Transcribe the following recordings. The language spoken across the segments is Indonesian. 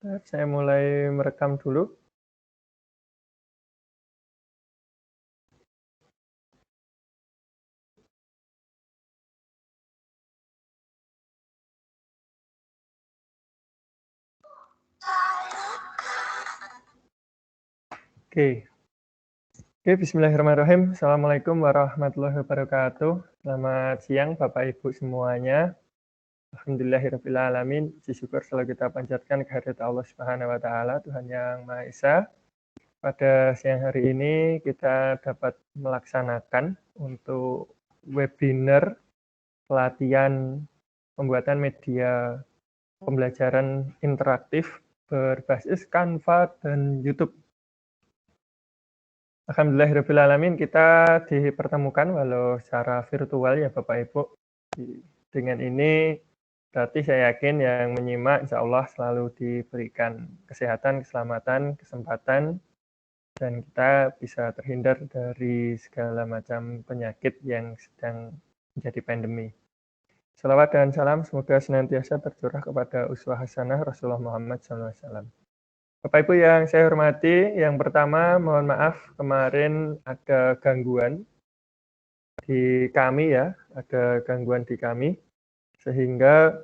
Saya mulai merekam dulu. Oke. Oke, bismillahirrahmanirrahim. Assalamualaikum warahmatullahi wabarakatuh. Selamat siang Bapak Ibu semuanya. Alhamdulillahirabbil alamin. Puji syukur selalu kita panjatkan kehadirat Allah Subhanahu wa taala, Tuhan yang Maha Esa. Pada siang hari ini kita dapat melaksanakan untuk webinar pelatihan pembuatan media pembelajaran interaktif berbasis Canva dan YouTube. Alhamdulillahirrahmanirrahim, kita dipertemukan walau secara virtual ya Bapak Ibu. Dengan ini berarti saya yakin yang menyimak insya Allah selalu diberikan kesehatan, keselamatan, kesempatan, dan kita bisa terhindar dari segala macam penyakit yang sedang menjadi pandemi. Salawat dan salam semoga senantiasa tercurah kepada uswah hasanah Rasulullah Muhammad SAW. Bapak Ibu yang saya hormati, yang pertama mohon maaf kemarin ada gangguan di kami ya, ada gangguan di kami, sehingga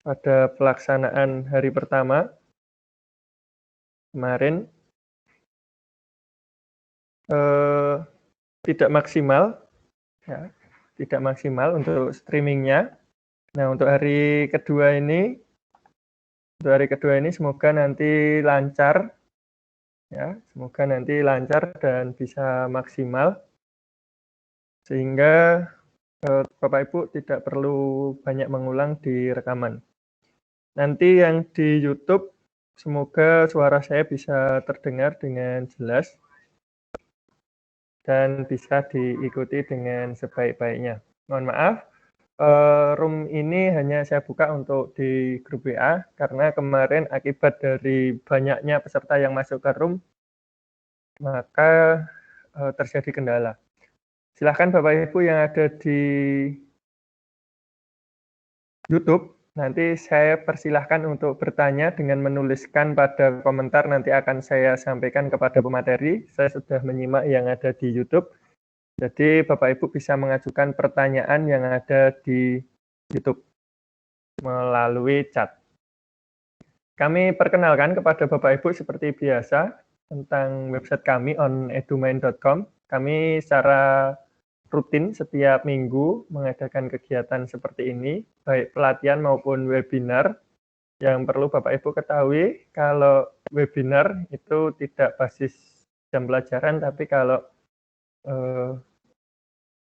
pada pelaksanaan hari pertama kemarin tidak maksimal, ya, tidak maksimal untuk streamingnya. Nah untuk hari kedua ini semoga nanti lancar. Ya, semoga nanti lancar dan bisa maksimal sehingga Bapak Ibu tidak perlu banyak mengulang di rekaman. Nanti yang di YouTube semoga suara saya bisa terdengar dengan jelas dan bisa diikuti dengan sebaik-baiknya. Mohon maaf, room ini hanya saya buka untuk di grup WA karena kemarin akibat dari banyaknya peserta yang masuk ke room maka terjadi kendala. Silahkan Bapak Ibu yang ada di YouTube, nanti saya persilahkan untuk bertanya dengan menuliskan pada komentar, nanti akan saya sampaikan kepada pemateri. Saya sudah menyimak yang ada di YouTube, jadi Bapak Ibu bisa mengajukan pertanyaan yang ada di YouTube melalui chat. Kami perkenalkan kepada Bapak Ibu seperti biasa tentang website kami onedumain.com. Kami secara rutin setiap minggu mengadakan kegiatan seperti ini, baik pelatihan maupun webinar. Yang perlu Bapak Ibu ketahui, kalau webinar itu tidak basis jam pelajaran, tapi kalau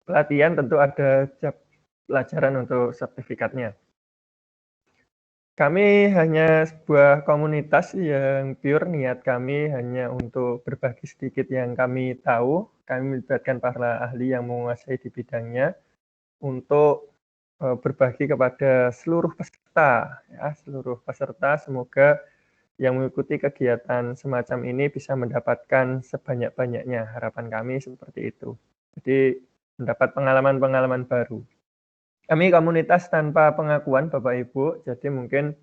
pelatihan tentu ada jam pelajaran untuk sertifikatnya. Kami hanya sebuah komunitas yang pure, niat kami hanya untuk berbagi sedikit yang kami tahu. Kami melibatkan para ahli yang menguasai di bidangnya untuk berbagi kepada seluruh peserta. Ya, seluruh peserta semoga yang mengikuti kegiatan semacam ini bisa mendapatkan sebanyak-banyaknya. Harapan kami seperti itu. Jadi mendapat pengalaman-pengalaman baru. Kami komunitas tanpa pengakuan Bapak Ibu, jadi mungkin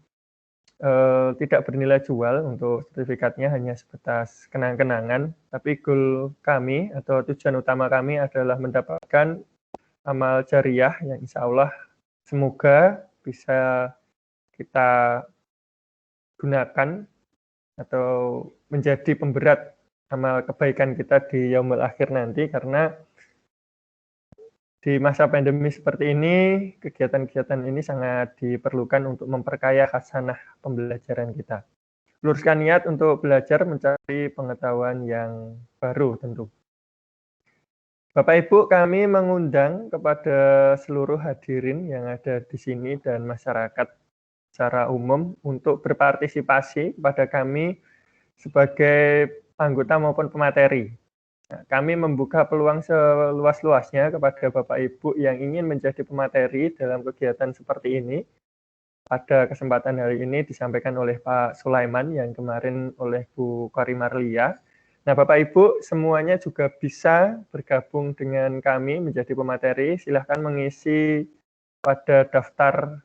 tidak bernilai jual untuk sertifikatnya, hanya sebatas kenang-kenangan, tapi goal kami atau tujuan utama kami adalah mendapatkan amal jariah yang insya Allah semoga bisa kita gunakan atau menjadi pemberat amal kebaikan kita di yaumul akhir nanti, karena di masa pandemi seperti ini, kegiatan-kegiatan ini sangat diperlukan untuk memperkaya khasanah pembelajaran kita. Luruskan niat untuk belajar mencari pengetahuan yang baru tentu. Bapak Ibu, kami mengundang kepada seluruh hadirin yang ada di sini dan masyarakat secara umum untuk berpartisipasi kepada kami sebagai anggota maupun pemateri. Nah, kami membuka peluang seluas-luasnya kepada Bapak Ibu yang ingin menjadi pemateri dalam kegiatan seperti ini. Pada kesempatan hari ini disampaikan oleh Pak Sulaiman yang kemarin oleh Bu Karimarlia. Nah, Bapak Ibu semuanya juga bisa bergabung dengan kami menjadi pemateri. Silahkan mengisi pada daftar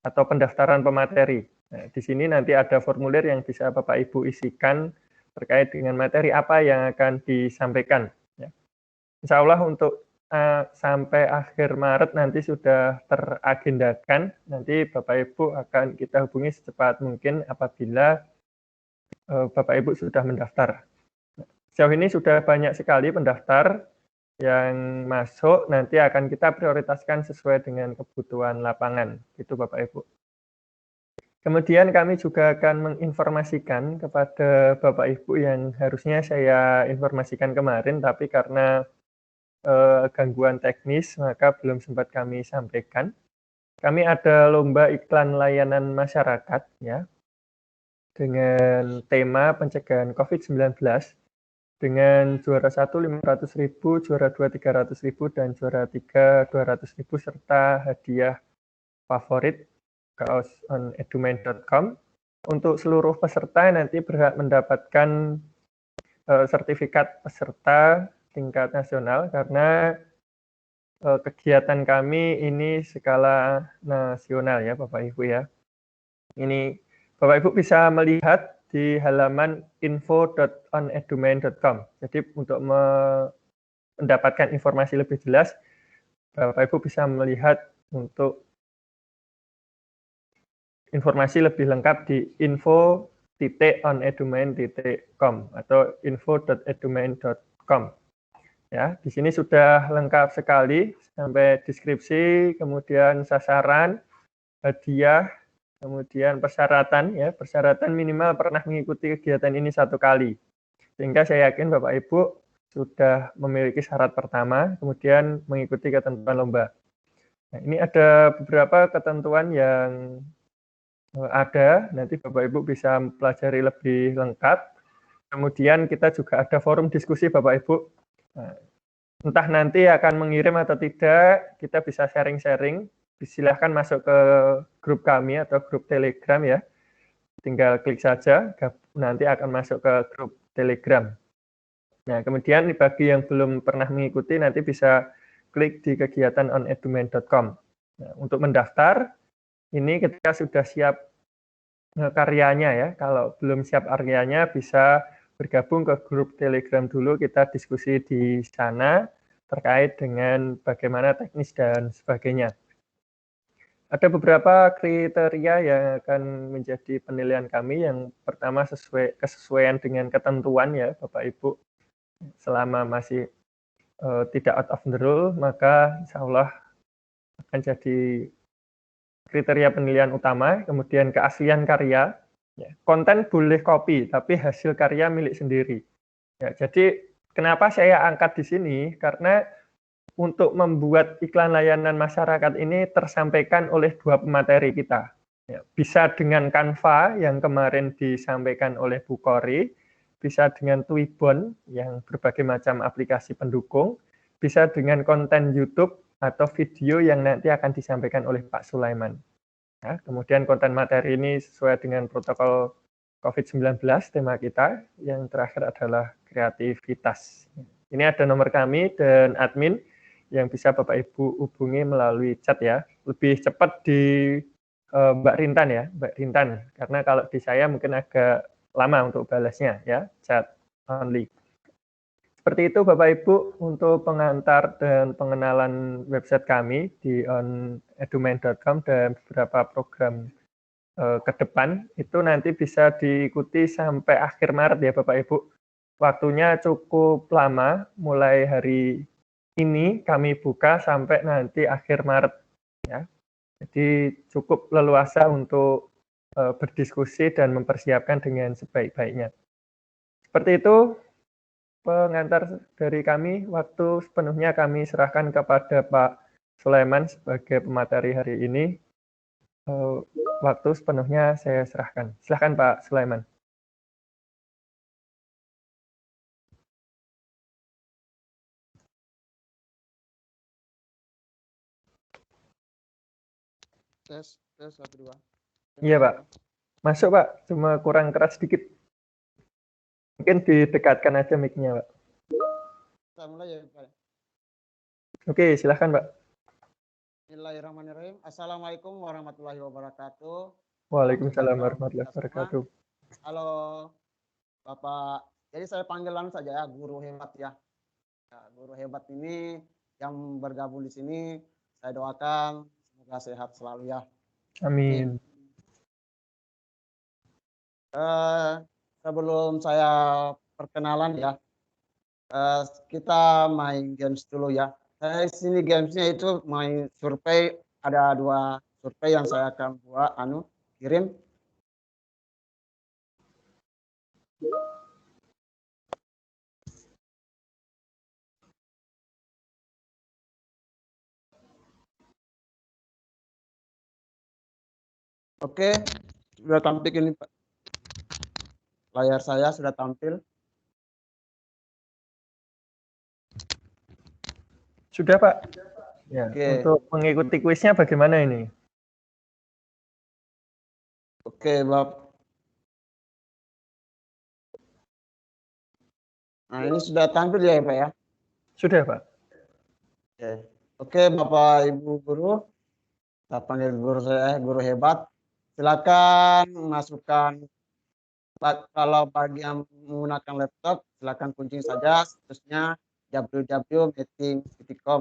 atau pendaftaran pemateri. Nah, di sini nanti ada formulir yang bisa Bapak Ibu isikan terkait dengan materi apa yang akan disampaikan. Ya. Insya Allah untuk sampai akhir Maret nanti sudah teragendakan. Nanti Bapak Ibu akan kita hubungi secepat mungkin apabila Bapak Ibu sudah mendaftar. Sejauh ini sudah banyak sekali pendaftar yang masuk, nanti akan kita prioritaskan sesuai dengan kebutuhan lapangan. Itu Bapak Ibu. Kemudian kami juga akan menginformasikan kepada Bapak Ibu yang harusnya saya informasikan kemarin, tapi karena gangguan teknis maka belum sempat kami sampaikan. Kami ada lomba iklan layanan masyarakat ya dengan tema pencegahan COVID-19 dengan juara 1 500.000, juara 2 300.000 dan juara 3 200.000 serta hadiah favorit kaos on edumain.com. Untuk seluruh peserta nanti berhak mendapatkan sertifikat peserta tingkat nasional karena kegiatan kami ini skala nasional ya Bapak Ibu ya. Ini Bapak Ibu bisa melihat di halaman info.onedumain.com. Jadi untuk mendapatkan informasi lebih jelas, Bapak Ibu bisa melihat untuk informasi lebih lengkap di info.onedumain.com atau info.edumain.com. Ya, di sini sudah lengkap sekali sampai deskripsi, kemudian sasaran, hadiah, kemudian persyaratan ya, persyaratan minimal pernah mengikuti kegiatan ini 1 kali. Sehingga saya yakin Bapak Ibu sudah memiliki syarat pertama, kemudian mengikuti ketentuan lomba. Nah, ini ada beberapa ketentuan yang ada, nanti Bapak Ibu bisa pelajari lebih lengkap. Kemudian kita juga ada forum diskusi Bapak Ibu. Nah, entah nanti akan mengirim atau tidak, kita bisa sharing-sharing. Silahkan masuk ke grup kami atau grup Telegram ya. Tinggal klik saja, nanti akan masuk ke grup Telegram. Nah, kemudian bagi yang belum pernah mengikuti, nanti bisa klik di kegiatan onedumain.com. Nah, untuk mendaftar, ini ketika sudah siap karyanya ya, kalau belum siap karyanya bisa bergabung ke grup Telegram dulu, kita diskusi di sana terkait dengan bagaimana teknis dan sebagainya. Ada beberapa kriteria yang akan menjadi penilaian kami. Yang pertama kesesuaian dengan ketentuan ya Bapak Ibu. Selama masih tidak out of the rule, maka insya Allah akan jadi kriteria penilaian utama. Kemudian keaslian karya. Ya, konten boleh copy, tapi hasil karya milik sendiri. Ya, jadi kenapa saya angkat di sini? Karena untuk membuat iklan layanan masyarakat ini tersampaikan oleh 2 pemateri kita. Ya, bisa dengan Canva yang kemarin disampaikan oleh Bu Kori, bisa dengan Twibbon yang berbagai macam aplikasi pendukung, bisa dengan konten YouTube atau video yang nanti akan disampaikan oleh Pak Sulaiman. Ya, kemudian konten materi ini sesuai dengan protokol COVID-19 tema kita. Yang terakhir adalah kreativitas. Ini ada nomor kami dan admin yang bisa Bapak Ibu hubungi melalui chat ya. Lebih cepat di Mbak Rintan ya, Mbak Rintan. Karena kalau di saya mungkin agak lama untuk balasnya ya, chat only. Seperti itu Bapak Ibu untuk pengantar dan pengenalan website kami di onedumain.com dan beberapa program ke depan. Itu nanti bisa diikuti sampai akhir Maret ya Bapak Ibu. Waktunya cukup lama, mulai hari ini kami buka sampai nanti akhir Maret ya. Jadi cukup leluasa untuk berdiskusi dan mempersiapkan dengan sebaik-baiknya. Seperti itu pengantar dari kami. Waktu sepenuhnya kami serahkan kepada Pak Sulaiman sebagai pemateri hari ini. Waktu sepenuhnya saya serahkan. Silakan Pak Sulaiman. Tes 1 2. Iya Pak. Masuk Pak, cuma kurang keras sedikit. Mungkin didekatkan aja mic-nya Pak. Kita mulai ya Pak. Oke, silakan Pak. Bismillahirrahmanirrahim. Assalamualaikum warahmatullahi wabarakatuh. Waalaikumsalam Wabarakatuh warahmatullahi kita semua. wabarakatuh. Halo Bapak. Jadi saya panggilan saja ya guru hebat ya. Ya, guru hebat ini yang bergabung di sini saya doakan semoga sehat selalu ya. Amin. Amin. Sebelum saya perkenalan ya, kita main games dulu ya. Saya sini gamesnya itu main survei. Ada 2 survei yang saya akan buat kirim. Oke, sudah tampil ini Pak. Layar saya sudah tampil. Sudah, Pak. Ya, Oke, untuk mengikuti kuisnya bagaimana ini? oke, Bapak. Nah, ini sudah tampil ya, Pak ya. Sudah, Pak. Oke, oke, Bapak Ibu guru, saya panggil guru saya, guru hebat. Silakan masukkan kalau bagi yang menggunakan laptop, silakan kunci saja situsnya www.meeting.com.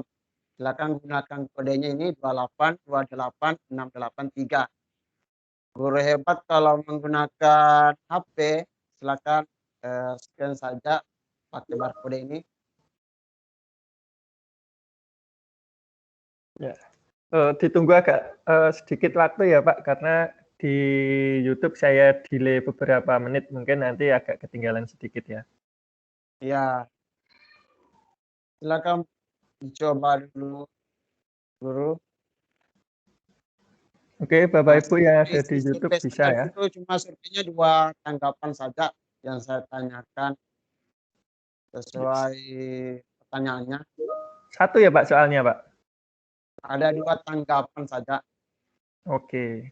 Silakan gunakan kodenya ini 2828683. Guru hebat kalau menggunakan HP, silakan scan saja pakai barcode ini. Ya. Ditunggu agak sedikit waktu ya, Pak, karena di YouTube saya delay beberapa menit, mungkin nanti agak ketinggalan sedikit ya. Ya, silakan dicoba dulu, guru. Oke, Bapak Nah, Ibu yang ada di isi YouTube survei bisa saya ya. itu cuma surveinya 2 tanggapan saja yang saya tanyakan sesuai pertanyaannya. Satu ya, Pak, soalnya, Pak. Ada 2 tanggapan saja. Oke.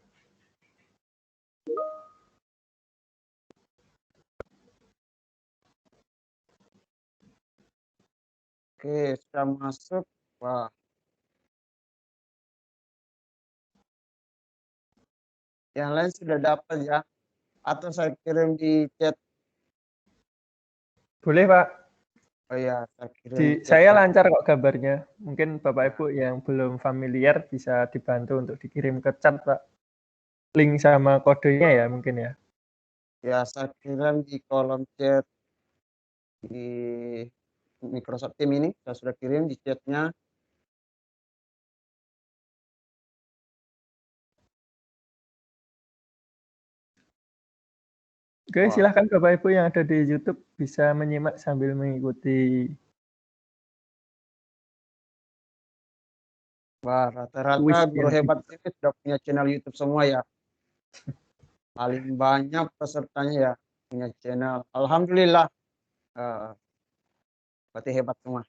Oke, sudah masuk. Wah, yang lain sudah dapat ya. Atau saya kirim di chat. Boleh, Pak. Oh iya, saya kirim di chat Saya ya. lancar kok gambarnya. Mungkin Bapak Ibu Ya, yang belum familiar bisa dibantu untuk dikirim ke chat, Pak. Link sama kodenya ya mungkin ya. ya saya kirim di kolom chat di Microsoft Teams ini. Saya sudah kirim di chatnya. Oke, Wah, silahkan Bapak Ibu yang ada di YouTube bisa menyimak sambil mengikuti. wah rata-rata Kuis guru yang hebat dibuka. ini sudah punya channel YouTube semua ya. Paling banyak pesertanya ya punya channel. Alhamdulillah, eh, berarti hebat semua.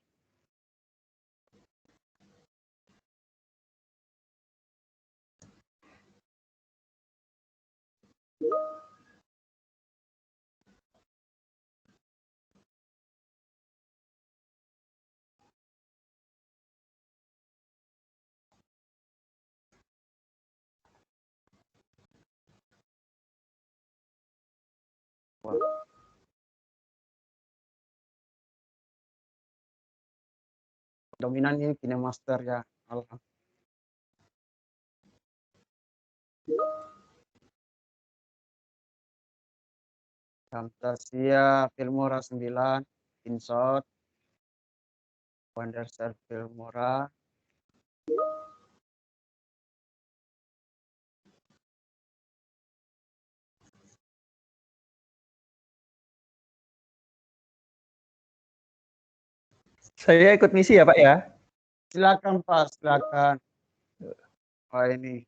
Wah, dominan ini KineMaster ya. Alhamdulillah. Camtasia Filmora 9, InShot, Wondershare Filmora. Saya ikut misi ya Pak ya. Silakan Pak, silakan. Oh ini.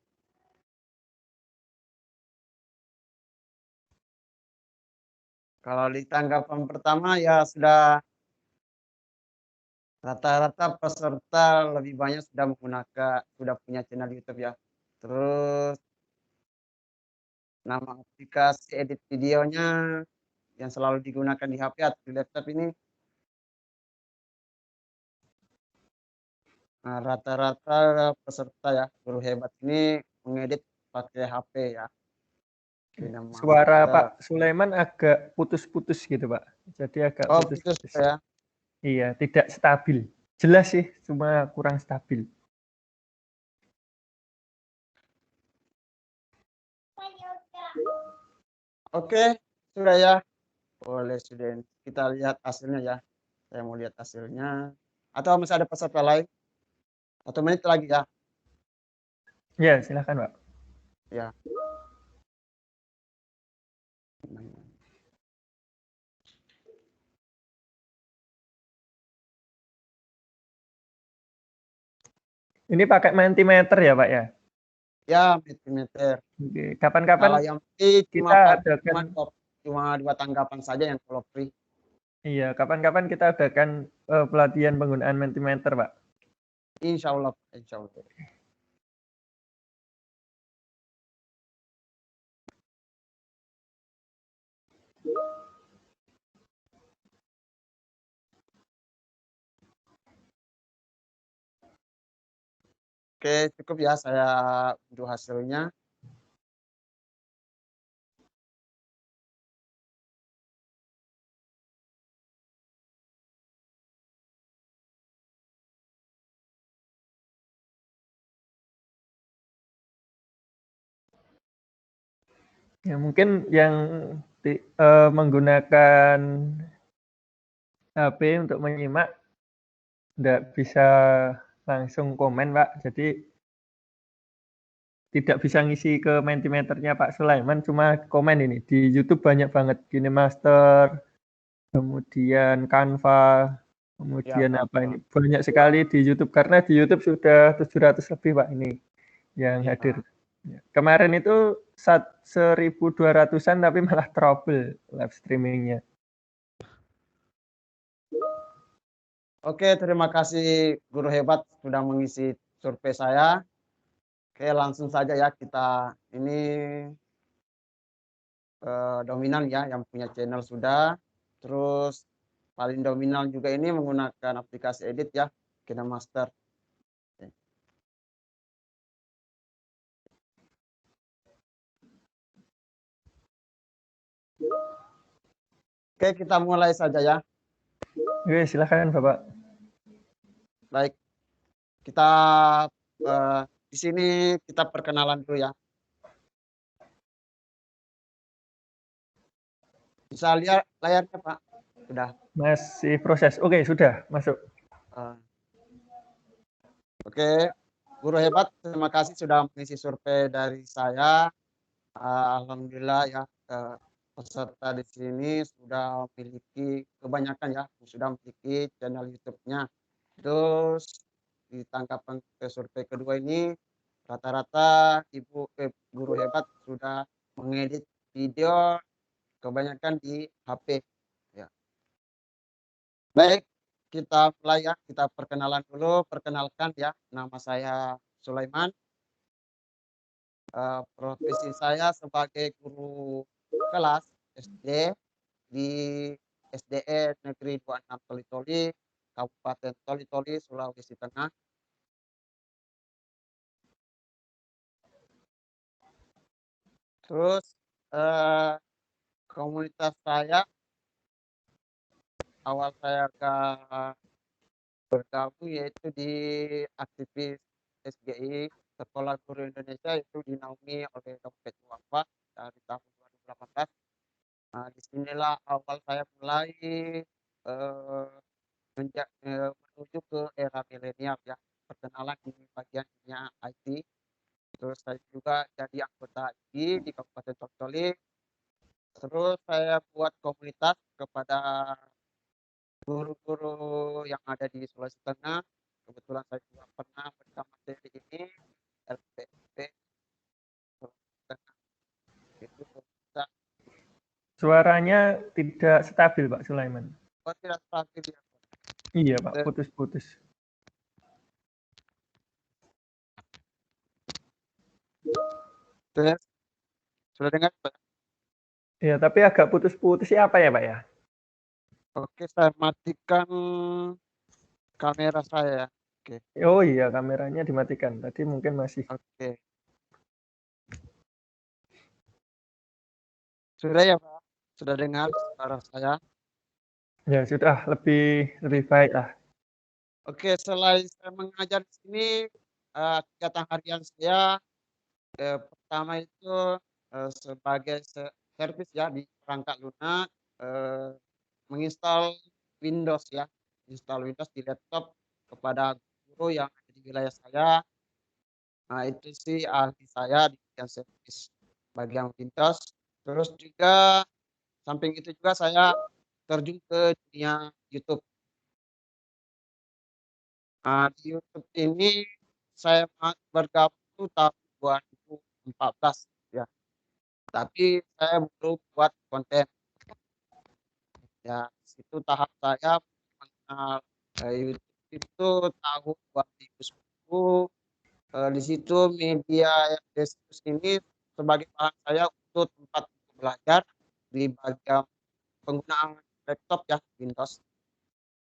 Kalau di tanggapan pertama ya rata-rata peserta lebih banyak sudah punya channel YouTube ya. Terus nama aplikasi edit videonya yang selalu digunakan di HP atau di laptop ini rata-rata peserta ya guru hebat ini mengedit pakai HP ya. Kina Suara Master. Pak Sulaiman agak putus-putus gitu, Pak. Jadi agak Oh, putus putus-putus. ya. Iya, tidak stabil. Jelas sih, cuma kurang stabil. Oke, sudah ya. Boleh student. Kita lihat hasilnya ya. Saya mau lihat hasilnya. Atau masih ada peserta lain? 1 menit lagi ya. Ya, silakan, Pak. Ya. Ini pakai Mentimeter ya, Pak ya? Ya, Mentimeter. Oke. Kalau Kapan-kapan yang free cuma kita adakan, cuma 2 tanggapan saja yang kalau free. iya, kapan-kapan kita adakan pelatihan penggunaan Mentimeter, Pak. Insya Allah, insya Allah. Oke, cukup ya saya unduh hasilnya. Ya, mungkin yang menggunakan HP untuk menyimak tidak bisa langsung komen, Pak. Jadi tidak bisa ngisi ke Mentimeternya Pak Sulaiman, cuma komen ini. Di YouTube banyak banget KineMaster, kemudian Canva, Ya, kemudian apa ini? Kak. Banyak sekali di YouTube karena di YouTube sudah 700 lebih, Pak, ini yang Ya. hadir. Ya. Kemarin itu 1.200-an tapi malah trouble live streamingnya. Oke, terima kasih guru hebat sudah mengisi survei saya. Oke, langsung saja ya kita ini dominan ya yang punya channel sudah. Terus paling dominan juga ini menggunakan aplikasi edit ya, KineMaster. Oke, kita mulai saja ya. Oke, silakan Bapak. Baik, kita di sini kita perkenalan dulu ya. Bisa lihat layarnya Pak? Sudah. Masih proses. Oke, sudah masuk. Oke, guru hebat, terima kasih sudah mengisi survei dari saya. Alhamdulillah ya, peserta di sini sudah memiliki kebanyakan ya, sudah memiliki channel YouTube-nya. Terus di tanggapan ke survei kedua ini rata-rata guru hebat sudah mengedit video kebanyakan di HP. Ya. Baik, kita mulai ya, kita perkenalan dulu. Perkenalkan ya, nama saya Sulaiman. Profesi saya sebagai guru kelas SD di SDE Negeri 26 Toli-Toli, Kabupaten Toli-Toli, Sulawesi Tengah. Terus komunitas saya awal saya bergabung yaitu di aktivis SGI Sekolah Guru Indonesia, itu dinaungi oleh Dr. Wafat dari tahun 2018. Nah, disinilah awal saya mulai eh, menuju ke era milenial ya, perkenalan di bagian dunia IT. Terus saya juga jadi anggota IT di Kabupaten Toli. Terus saya buat komunitas kepada guru-guru yang ada di Sulawesi Tengah. Kebetulan saya juga pernah berikan materi ini LPP Sulawesi Tengah. Itu bisa. Suaranya tidak stabil, Pak Sulaiman. Oh, tidak stabil ya. Iya, Pak, putus-putus. Sudah dengar Pak? Ya, tapi agak putus-putus apa ya, Pak ya? Oke, saya matikan kamera saya. Oke. Oh iya, kameranya dimatikan. Tadi mungkin masih. Oke. Sudah ya Pak? Sudah dengar suara saya? Ya sudah lebih baik lah. Oke, selain saya mengajar di sini, kegiatan harian saya, pertama itu, sebagai servis ya di perangkat lunak, eee, menginstal Windows ya, install Windows di laptop kepada guru yang ada di wilayah saya. Nah, itu sih ahli saya di bagian servis bagian Windows. Terus juga samping itu juga saya terjun ke dunia YouTube. Di YouTube ini saya bergabung tuh tahun 2014 ya, tapi saya baru buat konten. Ya, situ tahap saya mengenal, YouTube itu tahun 2010, di situ media yang Deskus ini sebagai bahan saya untuk tempat untuk belajar di bagian penggunaan laptop ya, Windows,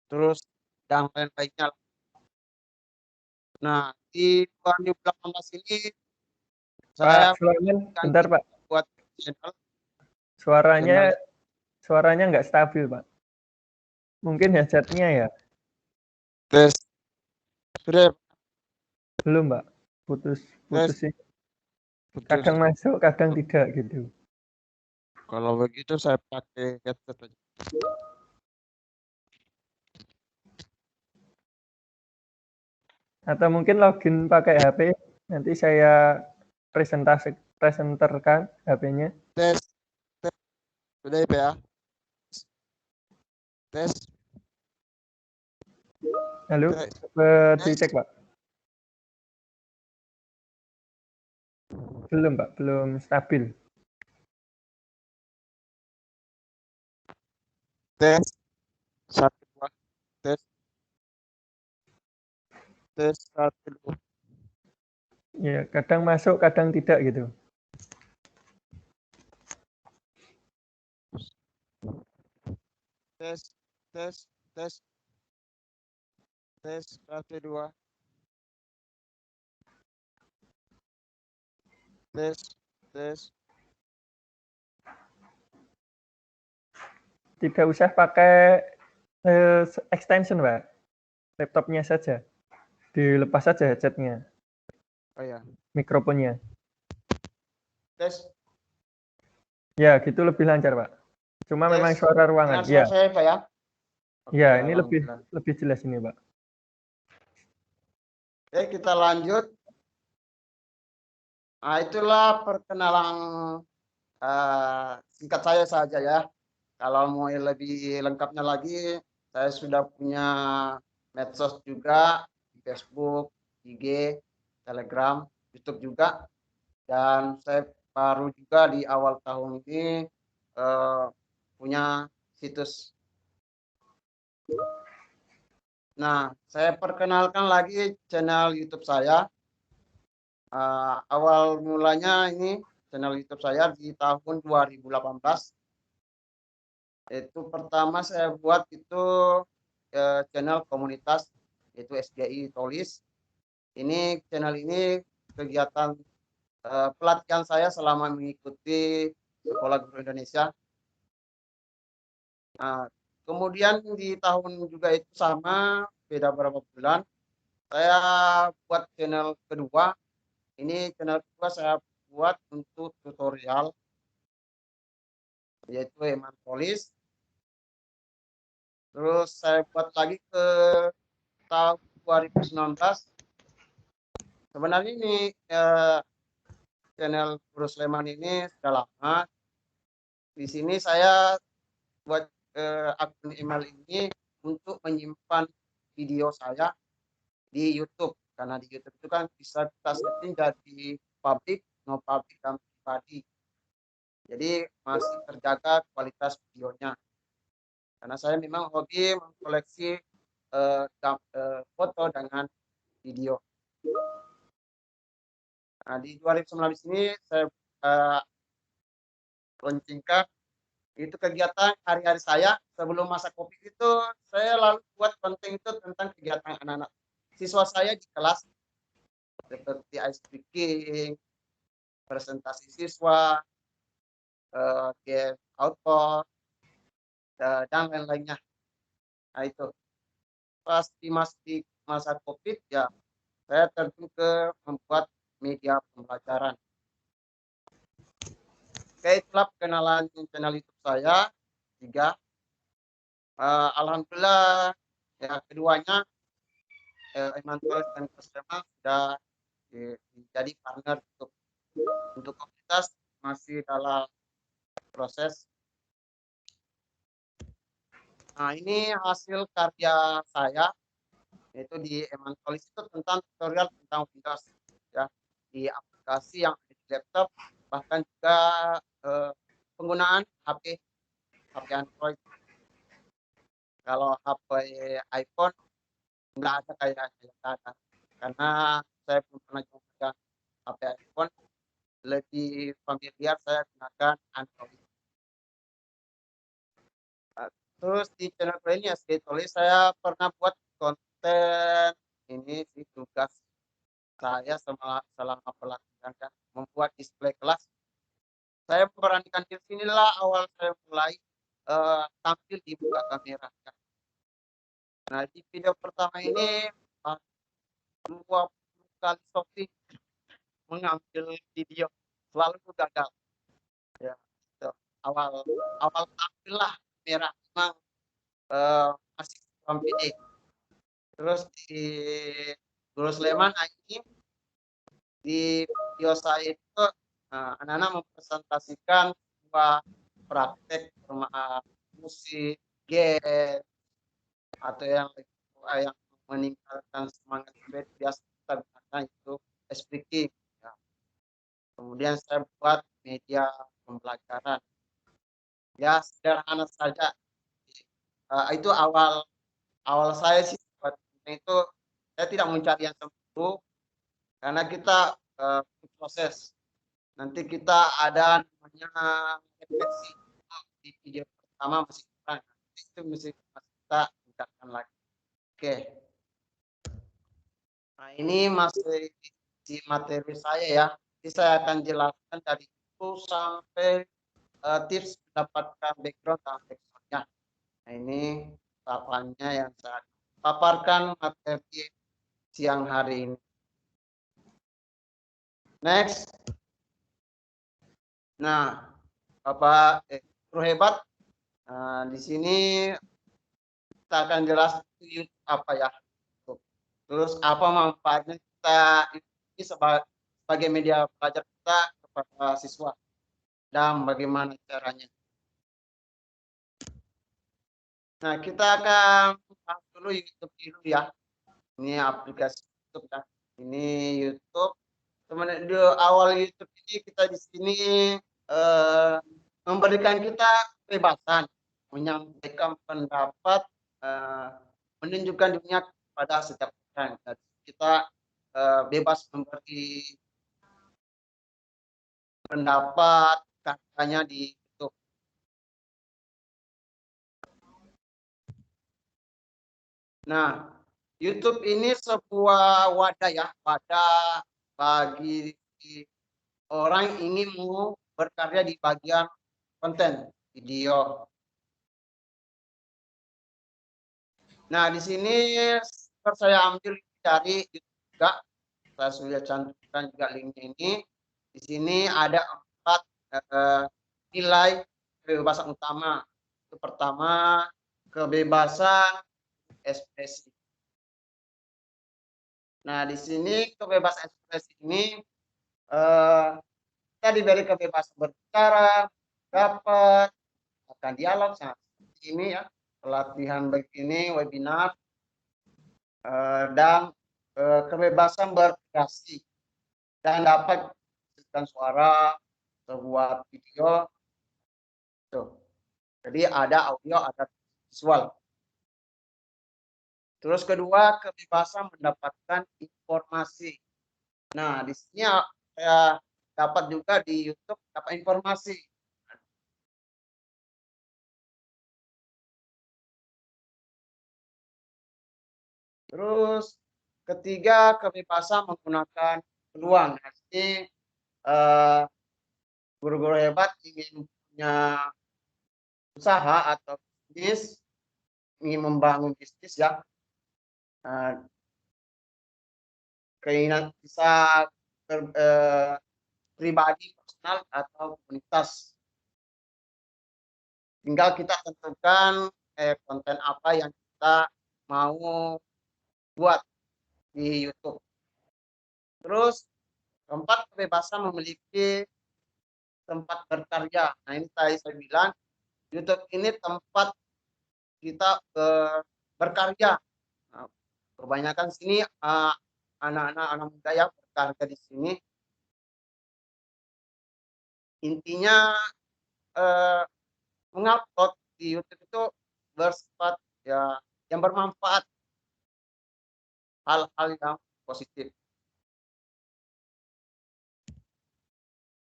terus dan lain-lainnya. Nah, di 2018 ini Pak saya Sulaiman, bentar ganti Pak. buat channel Suaranya channel suaranya nggak stabil Pak. Mungkin headsetnya ya? tes. Sudah Belum Pak. Putus tes putus sih. putus. Kadang masuk, kadang tidak gitu. Kalau begitu saya pakai headset aja. Atau mungkin login pakai HP. Nanti saya presenterkan HP-nya. Tes, tes. Sudah ya, tes, Halo, tes, coba tes, dicek Pak. Belum Pak, belum stabil. tes, satu dua, tes, tes, satu dua, Ya, kadang masuk, kadang tidak gitu. tes, tes, tes, tes, satu dua, tes, tes. Tidak usah pakai extension Pak. Laptopnya saja. Dilepas saja headsetnya, Oh ya, mikrofonnya. tes, Ya, gitu lebih lancar Pak. Cuma tes. memang suara ruangan. Dengar suara Ya, saya Pak ya? ya Oke, ini lebih alhamdulillah. lebih jelas ini Pak. Oke, kita lanjut. Nah, itulah perkenalan singkat saya saja ya. Kalau mau lebih lengkapnya lagi, saya sudah punya medsos juga, di Facebook, IG, Telegram, YouTube juga. Dan saya baru juga di awal tahun ini eh, punya situs. Nah, saya perkenalkan lagi channel YouTube saya. Awal mulanya ini channel YouTube saya di tahun 2018. Itu pertama saya buat itu channel komunitas yaitu SGI Tolis. Ini channel ini kegiatan pelatihan saya selama mengikuti Sekolah Guru Indonesia. Nah, kemudian di tahun juga itu sama, beda beberapa bulan, saya buat channel kedua. Ini channel kedua saya buat untuk tutorial, yaitu Eman Polis. Terus saya buat lagi ke tahun 2019. Sebenarnya ini channel Guru Sleman ini sudah lama. Di sini saya buat akun email ini untuk menyimpan video saya di YouTube. Karena di YouTube itu kan bisa kita setting jadi public, no public, dan pribadi. Jadi masih terjaga kualitas videonya. Karena saya memang hobi mengkoleksi foto dengan video. Nah, di 2019 ini saya launchingkan itu kegiatan hari-hari saya sebelum masa COVID itu. Saya lalu buat konten itu tentang kegiatan anak-anak siswa saya di kelas, seperti ice breaking, presentasi siswa, game outdoor, dan lain-lainnya. Nah itu pas di masa COVID ya saya terjun ke membuat media pembelajaran. Oke, itulah perkenalan channel YouTube saya. 3. Alhamdulillah ya keduanya Emantual dan Customer sudah jadi partner untuk komunitas masih dalam proses. Nah, ini hasil karya saya yaitu di Emantualis itu tentang tutorial tentang Windows ya di aplikasi yang ada di laptop, bahkan juga penggunaan HP Android. Kalau HP iPhone nggak ada kayak ada, karena saya belum pernah coba HP iPhone, lebih familiar saya gunakan Android. Terus di channel ini SD Tulis saya pernah buat konten ini sih tugas saya selama pelatihan kan, membuat display kelas. Saya memberanikan diri, sinilah awal saya mulai tampil di muka kamera. Nah, di video pertama ini 20 kali Sophie mengambil video selalu gagal. Ya, itu. awal tampil lah kamera memang masih kurang pede. Terus di Guru Sleman ini di video saya itu anak-anak mempresentasikan sebuah praktek musik, game, atau yang meningkatkan semangat biasa kita gunakan itu speaking. Ya. Kemudian saya buat media pembelajaran. Ya sederhana saja. Itu awal saya sih buat itu. Saya tidak mencari yang sempurna karena kita proses. Nanti kita ada namanya refleksi di video pertama masih kurang. Itu masih kita tingkatkan lagi. Oke. Nah, ini masih di materi saya ya. Jadi saya akan jelaskan dari itu sampai tips mendapatkan background dan backgroundnya. Nah, ini tahapannya yang saya paparkan materi siang hari ini. Next. Nah, Bapak Guru hebat. Di sini kita akan jelas YouTube apa ya. Terus apa manfaatnya kita ini sebagai media belajar kita kepada siswa dan bagaimana caranya. Nah, kita akan bahas dulu YouTube dulu ya. Ini aplikasi YouTube ya. Ini YouTube. Kemudian di awal YouTube ini kita di sini memberikan kita kebebasan menyampaikan pendapat, menunjukkan dunia kepada setiap orang. Kita bebas memberi pendapat katanya di YouTube. Nah, YouTube ini sebuah wadah ya, wadah bagi orang yang ingin mau berkarya di bagian konten video. Nah, di sini saya ambil dari YouTube juga. Saya sudah cantumkan juga linknya ini. Di sini ada 4 nilai kebebasan utama. Itu pertama, kebebasan ekspresi. Nah, di sini kebebasan ekspresi ini kita diberi kebebasan berbicara, dapat akan dialog seperti ini ya, pelatihan begini, webinar, dan kebebasan berkreasi dan dapat menghasilkan suara, sebuah video. Tuh. Jadi ada audio, ada visual. Terus kedua, kebebasan mendapatkan informasi. Nah, di sini saya dapat juga di YouTube dapat informasi. Terus ketiga, kebebasan menggunakan peluang. Jadi guru-guru hebat ingin punya usaha atau bisnis, ingin membangun bisnis ya, keinginan bisa pribadi, personal atau komunitas. Tinggal kita tentukan konten apa yang kita mau buat di YouTube. Terus keempat, kebebasan memiliki tempat berkarya. Nah ini tadi saya bilang YouTube ini tempat kita berkarya. Nah, kebanyakan sini anak muda yang berkarya di sini. Intinya mengupload di YouTube itu bersifat ya yang bermanfaat, hal-hal yang positif.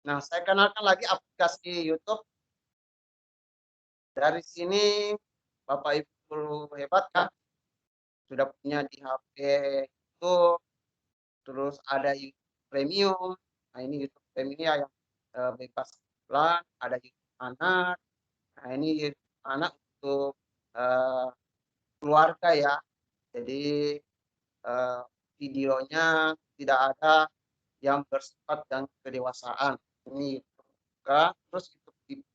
Nah, saya kenalkan lagi aplikasi YouTube. Dari sini Bapak Ibu hebat kan, sudah punya di HP itu, terus ada YouTube Premium. Nah, ini YouTube Premium ya yang bebas iklan, ada YouTube anak. Nah, ini YouTube anak untuk keluarga ya. Jadi videonya tidak ada yang bersifat dan kedewasaan. Ini YouTube buka, terus YouTube TV,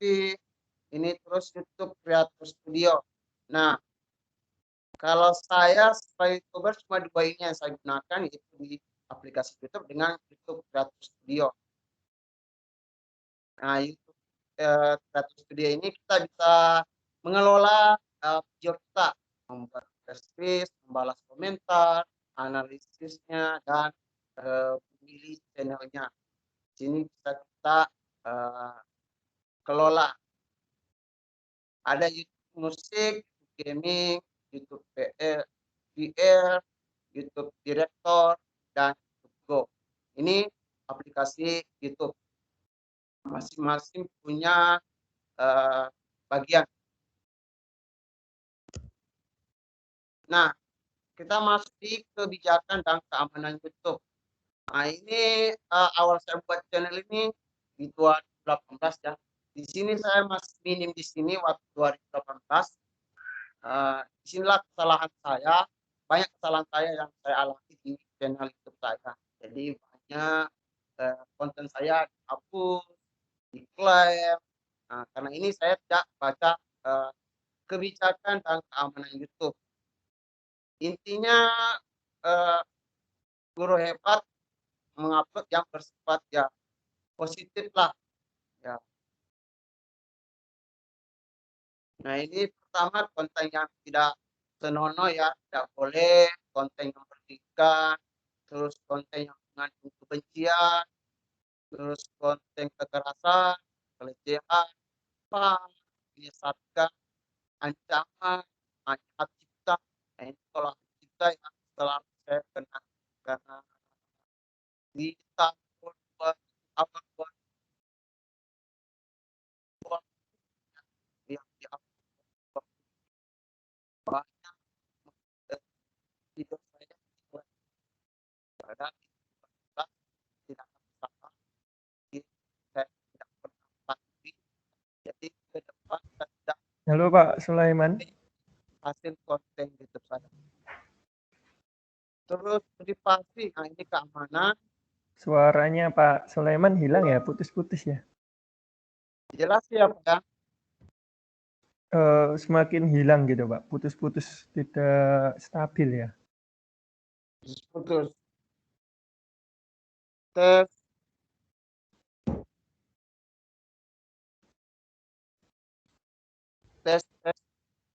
ini terus YouTube Creator Studio. Nah, kalau saya sebagai YouTuber cuma dua ini yang saya gunakan, yaitu di aplikasi YouTube dengan YouTube Creator Studio. Nah, YouTube Creator Studio ini kita bisa mengelola video kita, membuat deskripsi, membalas komentar, analisisnya, dan memilih channelnya. Di sini bisa kita kelola. Ada YouTube musik, YouTube gaming, YouTube VR, YouTube Director, dan YouTube Go. Ini aplikasi YouTube. Masing-masing punya bagian. Nah, kita masuk di kebijakan dan keamanan YouTube. Nah, ini awal saya buat channel ini di 2018 ya. Di sini saya masih minim di sini waktu 2018. Disinilah kesalahan saya, banyak kesalahan saya yang saya alami di channel YouTube saya. Jadi banyak konten saya dihapus, diklaim. Nah, karena ini saya tidak baca kebijakan dan keamanan YouTube. Intinya guru hebat mengupload yang bersifat ya positif lah. Ya. Nah ini pertama konten yang tidak senonoh ya, tidak boleh konten yang pendidikan, terus konten yang mengandung kebencian, terus konten kekerasan, pelecehan, menyesatkan, ancaman, hak cipta. Nah ini kalau hak cipta ya setelah saya kena karena di tahun awal yang diupload banyak hidup saya pada tidak masalah, saya tidak pernah pasti, jadi ke depan saya tidak Halo Pak Sulaiman. hasil konten YouTube saya. Terus privasi, nah ini keamanan. Suaranya Pak Sulaiman hilang ya, putus-putus ya. Jelas ya Pak ya. Semakin hilang gitu Pak, putus-putus, tidak stabil ya. Putus. Tes. Tes.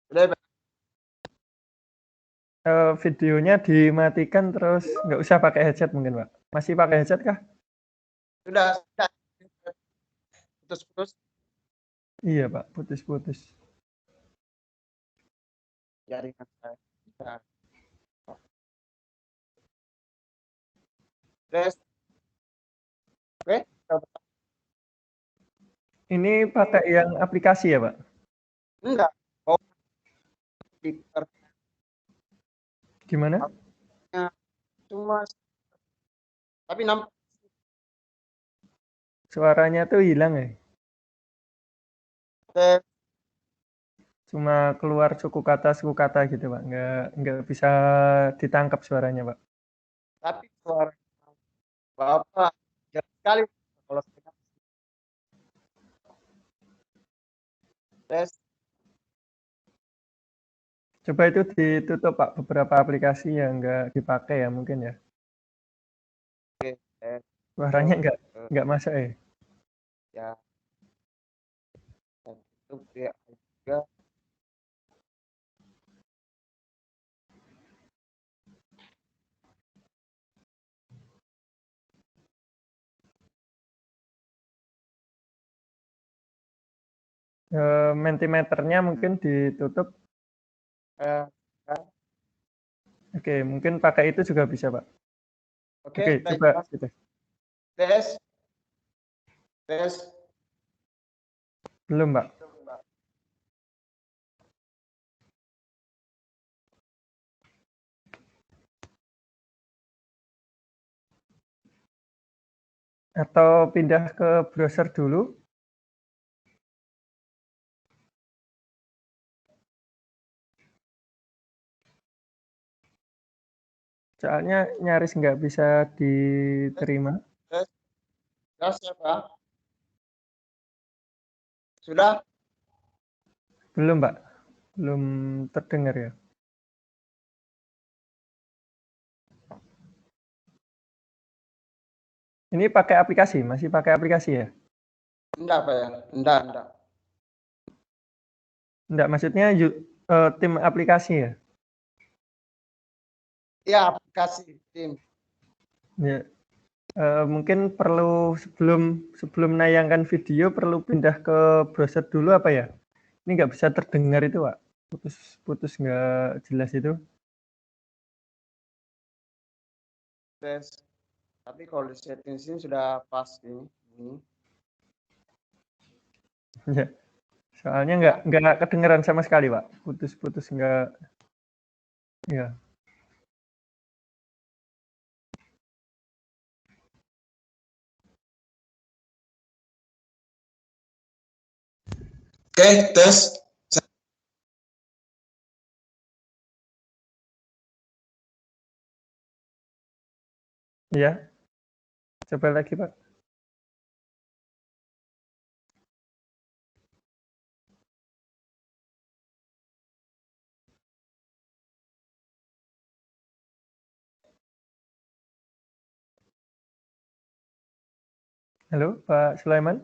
Udah Pak? Videonya dimatikan terus nggak usah pakai headset mungkin Pak. Masih pakai headset kah? Sudah. Putus-putus. Iya Pak, putus-putus. Jaringan saya. Nah. Tes. Oke. Ini pakai yang aplikasi ya Pak? Enggak. Oh, speaker. Gimana? Cuma tapi nampak Suaranya tuh hilang ya. Tes. Cuma keluar suku kata gitu, Pak. Nggak bisa ditangkap suaranya, Pak. Tapi suara Bapak jelas sekali kalau saya tes. Coba itu ditutup, Pak. Beberapa aplikasi yang nggak dipakai ya mungkin ya. Oke, tes. Suaranya nggak masuk ya. Ya, itu dia juga. Mentimeternya mungkin ditutup. Eh, eh, Oke, mungkin pakai itu juga bisa, Pak. Oke, Oke, sudah coba jelas. gitu. Tes, tes. Belum, Pak. Atau pindah ke browser dulu. Soalnya nyaris nggak bisa diterima. Tes, tes ya, Pak. Sudah? Belum, Pak. Belum terdengar ya. Ini pakai aplikasi, masih pakai aplikasi ya? Enggak, Pak ya? Enggak, enggak. Enggak, maksudnya tim aplikasi ya? Iya, aplikasi tim. Ya, mungkin perlu sebelum menayangkan video perlu pindah ke browser dulu apa ya? Ini nggak bisa terdengar itu, Pak. Putus nggak jelas itu. Tes. Tapi kalau di setting sini sudah pas ini. Ya, soalnya Ya. nggak kedengeran sama sekali, Pak. Putus-putus nggak. Ya. Oke, tes. Ya, coba lagi, Pak. Halo, Pak Sulaiman?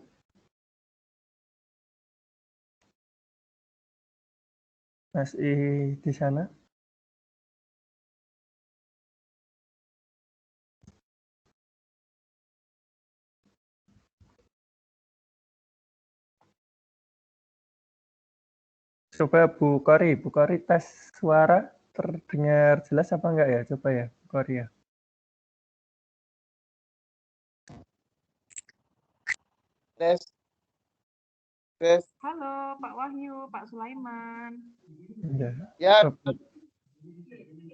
Masih di sana? Coba Bu Kori tes suara terdengar jelas apa enggak ya? Coba ya, Bu Kori ya. Tes. Tes. Halo Pak Wahyu, Pak Sulaiman. Ya, Ya, coba.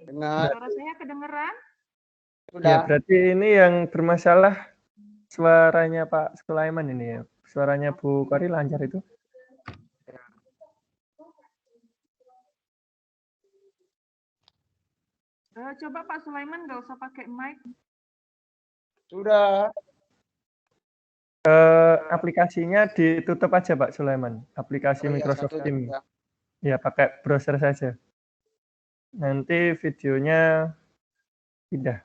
dengar. Suara saya kedengeran? Ya, Sudah. berarti ini yang bermasalah suaranya Pak Sulaiman ini ya. Suaranya Bu Kori lancar itu. Coba Pak Sulaiman nggak usah pakai mic. Sudah. Aplikasinya ditutup aja Pak Sulaiman. Aplikasi Oh iya, Microsoft satu Teams. ya. Ya, pakai browser saja. Nanti videonya pindah.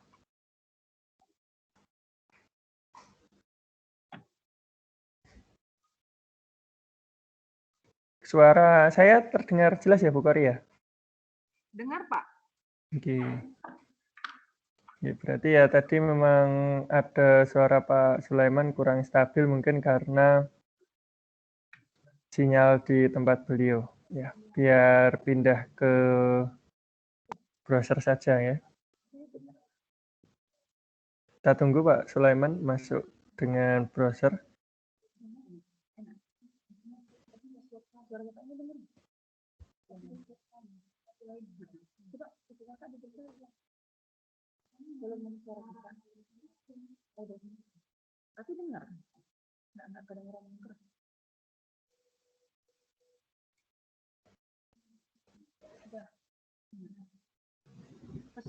Suara saya terdengar jelas ya Bu Kori ya? Dengar Pak? Oke. Ya, berarti ya tadi memang ada suara Pak Sulaiman kurang stabil mungkin karena sinyal di tempat beliau. Ya, biar pindah ke browser saja ya. Kita tunggu Pak Sulaiman masuk dengan browser. Tapi dengar? Nggak kedengeran.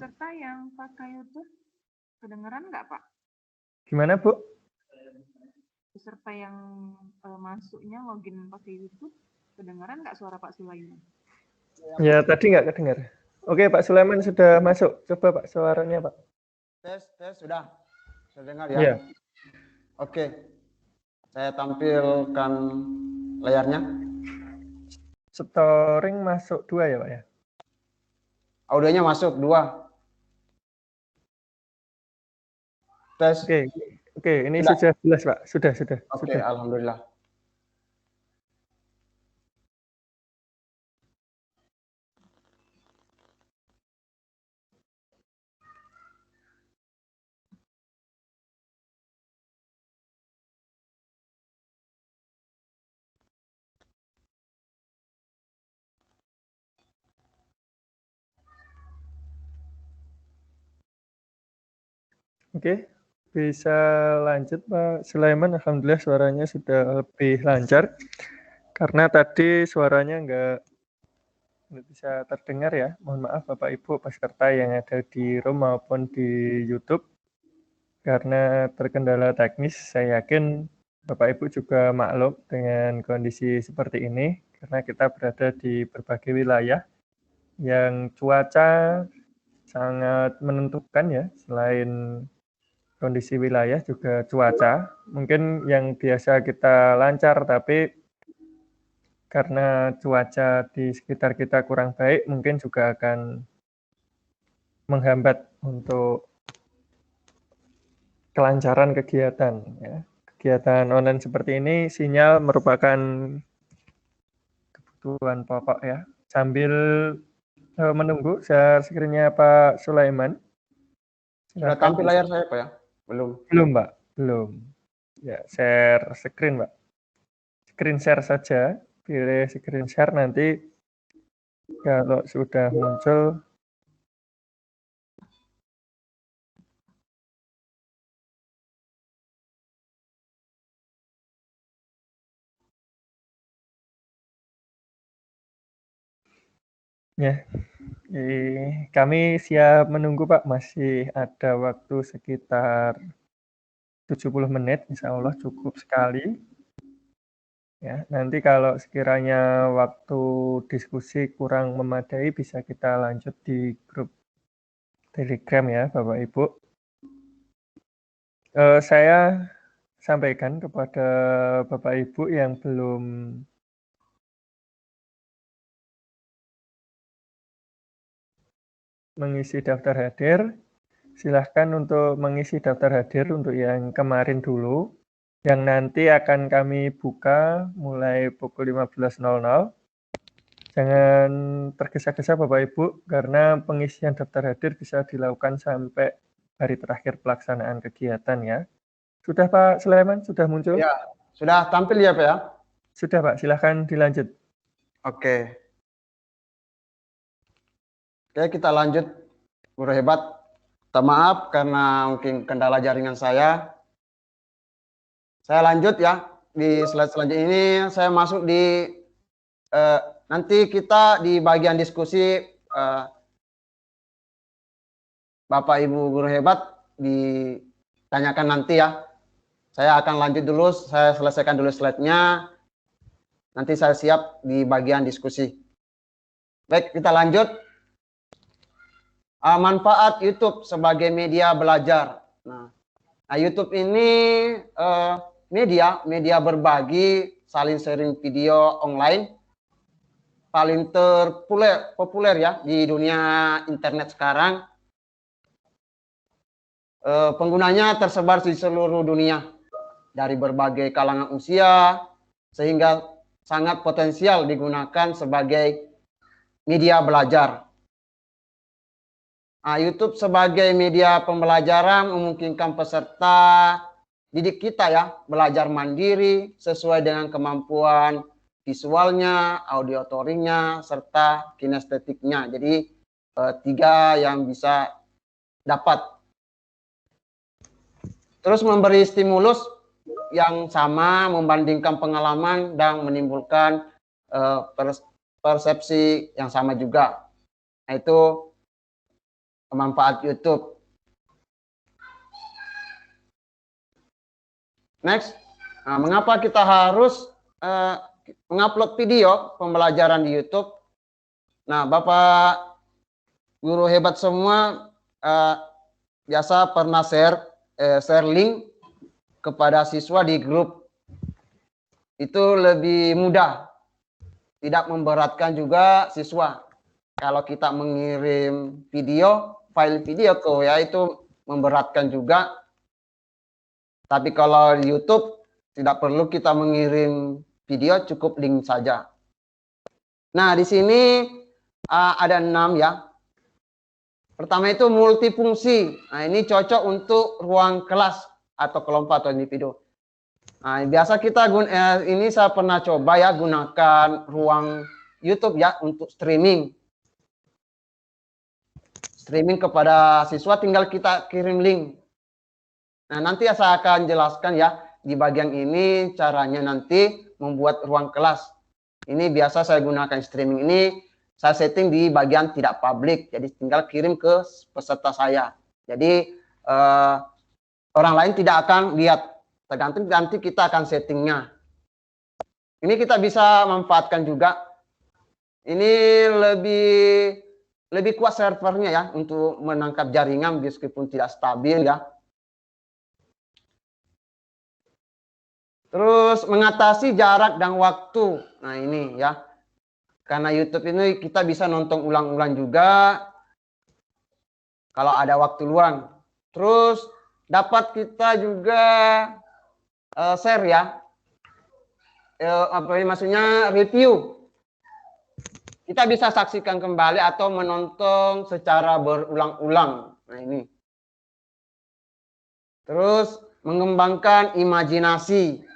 peserta yang pakai YouTube kedengeran nggak, Pak? Gimana, Bu? Peserta yang masuknya login pakai YouTube kedengeran nggak suara Pak Sulaiman? Ya, tadi nggak kedengar. Oke, Pak Sulaiman sudah masuk. Coba Pak suaranya, Pak. Tes, sudah. Sudah dengar ya? Iya. Oke. Saya tampilkan layarnya. Storing masuk 2 ya, Pak ya? Audionya masuk 2. Tes. Oke, ini sudah jelas, Pak. Sudah. Oke, alhamdulillah. Oke, bisa lanjut Pak Sulaiman. Alhamdulillah suaranya sudah lebih lancar. Karena tadi suaranya nggak bisa terdengar ya. Mohon maaf Bapak Ibu peserta yang ada di room maupun di YouTube. Karena terkendala teknis, saya yakin Bapak Ibu juga maklum dengan kondisi seperti ini. Karena kita berada di berbagai wilayah yang cuaca sangat menentukan ya. Selain kondisi wilayah juga cuaca. Mungkin yang biasa kita lancar, tapi karena cuaca di sekitar kita kurang baik, mungkin juga akan menghambat untuk kelancaran kegiatan. Ya. Kegiatan online seperti ini, sinyal merupakan kebutuhan pokok ya. Sambil menunggu share screen-nya Pak Sulaiman. Sudah tampil layar saya, Pak ya? Belum, Pak. Belum. Ya, share screen, Pak. Screen share saja. Pilih screen share, nanti kalau sudah muncul ya. Kami siap menunggu Pak, masih ada waktu sekitar 70 menit, insya Allah cukup sekali. Ya, nanti kalau sekiranya waktu diskusi kurang memadai, bisa kita lanjut di grup Telegram ya Bapak Ibu. Saya sampaikan kepada Bapak Ibu yang belum mengisi daftar hadir, silahkan untuk mengisi daftar hadir untuk yang kemarin dulu, yang nanti akan kami buka mulai pukul 15.00. Jangan tergesa-gesa Bapak Ibu, karena pengisian daftar hadir bisa dilakukan sampai hari terakhir pelaksanaan kegiatan ya. Sudah Pak Sulaiman, sudah muncul? Ya, sudah tampil ya Pak ya? Sudah Pak, silahkan dilanjut. Oke. Oke, kita lanjut, Guru Hebat. Minta maaf karena mungkin kendala jaringan saya. Saya lanjut ya, di slide selanjutnya ini saya masuk di, nanti kita di bagian diskusi, Bapak Ibu Guru Hebat ditanyakan nanti ya. Saya akan lanjut dulu, saya selesaikan dulu slide-nya. Nanti saya siap di bagian diskusi. Baik, kita lanjut. Manfaat YouTube sebagai media belajar. Nah, YouTube ini media berbagi, saling sharing video online, paling populer ya di dunia internet sekarang. Penggunanya tersebar di seluruh dunia dari berbagai kalangan usia, sehingga sangat potensial digunakan sebagai media belajar. YouTube sebagai media pembelajaran memungkinkan peserta didik kita ya belajar mandiri sesuai dengan kemampuan visualnya, auditoringnya, serta kinestetiknya. Jadi 3 yang bisa dapat. Terus memberi stimulus yang sama, membandingkan pengalaman dan menimbulkan persepsi yang sama juga. Nah, itu manfaat YouTube. Next, mengapa kita harus mengupload video pembelajaran di YouTube? Nah, Bapak guru hebat semua biasa pernah share link kepada siswa di grup. Itu lebih mudah, tidak memberatkan juga siswa. Kalau kita mengirim video, file video ke WA itu memberatkan juga. Tapi kalau di YouTube tidak perlu kita mengirim video, cukup link saja. Nah, di sini ada 6 ya. Pertama itu multifungsi. Nah, ini cocok untuk ruang kelas atau kelompok atau individu. Nah, biasa kita ini saya pernah coba ya gunakan ruang YouTube ya untuk streaming. Streaming kepada siswa, tinggal kita kirim link. Nah, nanti saya akan jelaskan ya di bagian ini caranya nanti membuat ruang kelas. Ini biasa saya gunakan streaming ini, saya setting di bagian tidak publik, jadi tinggal kirim ke peserta saya. Jadi orang lain tidak akan lihat, tergantung nanti kita akan settingnya. Ini kita bisa manfaatkan juga. Ini lebih kuat servernya ya untuk menangkap jaringan meskipun tidak stabil ya. Terus mengatasi jarak dan waktu. Nah ini ya. Karena YouTube ini kita bisa nonton ulang-ulang juga. Kalau ada waktu luang. Terus dapat kita juga share ya. Apa ini maksudnya review. Kita bisa saksikan kembali atau menonton secara berulang-ulang. Nah ini. Terus mengembangkan imajinasi.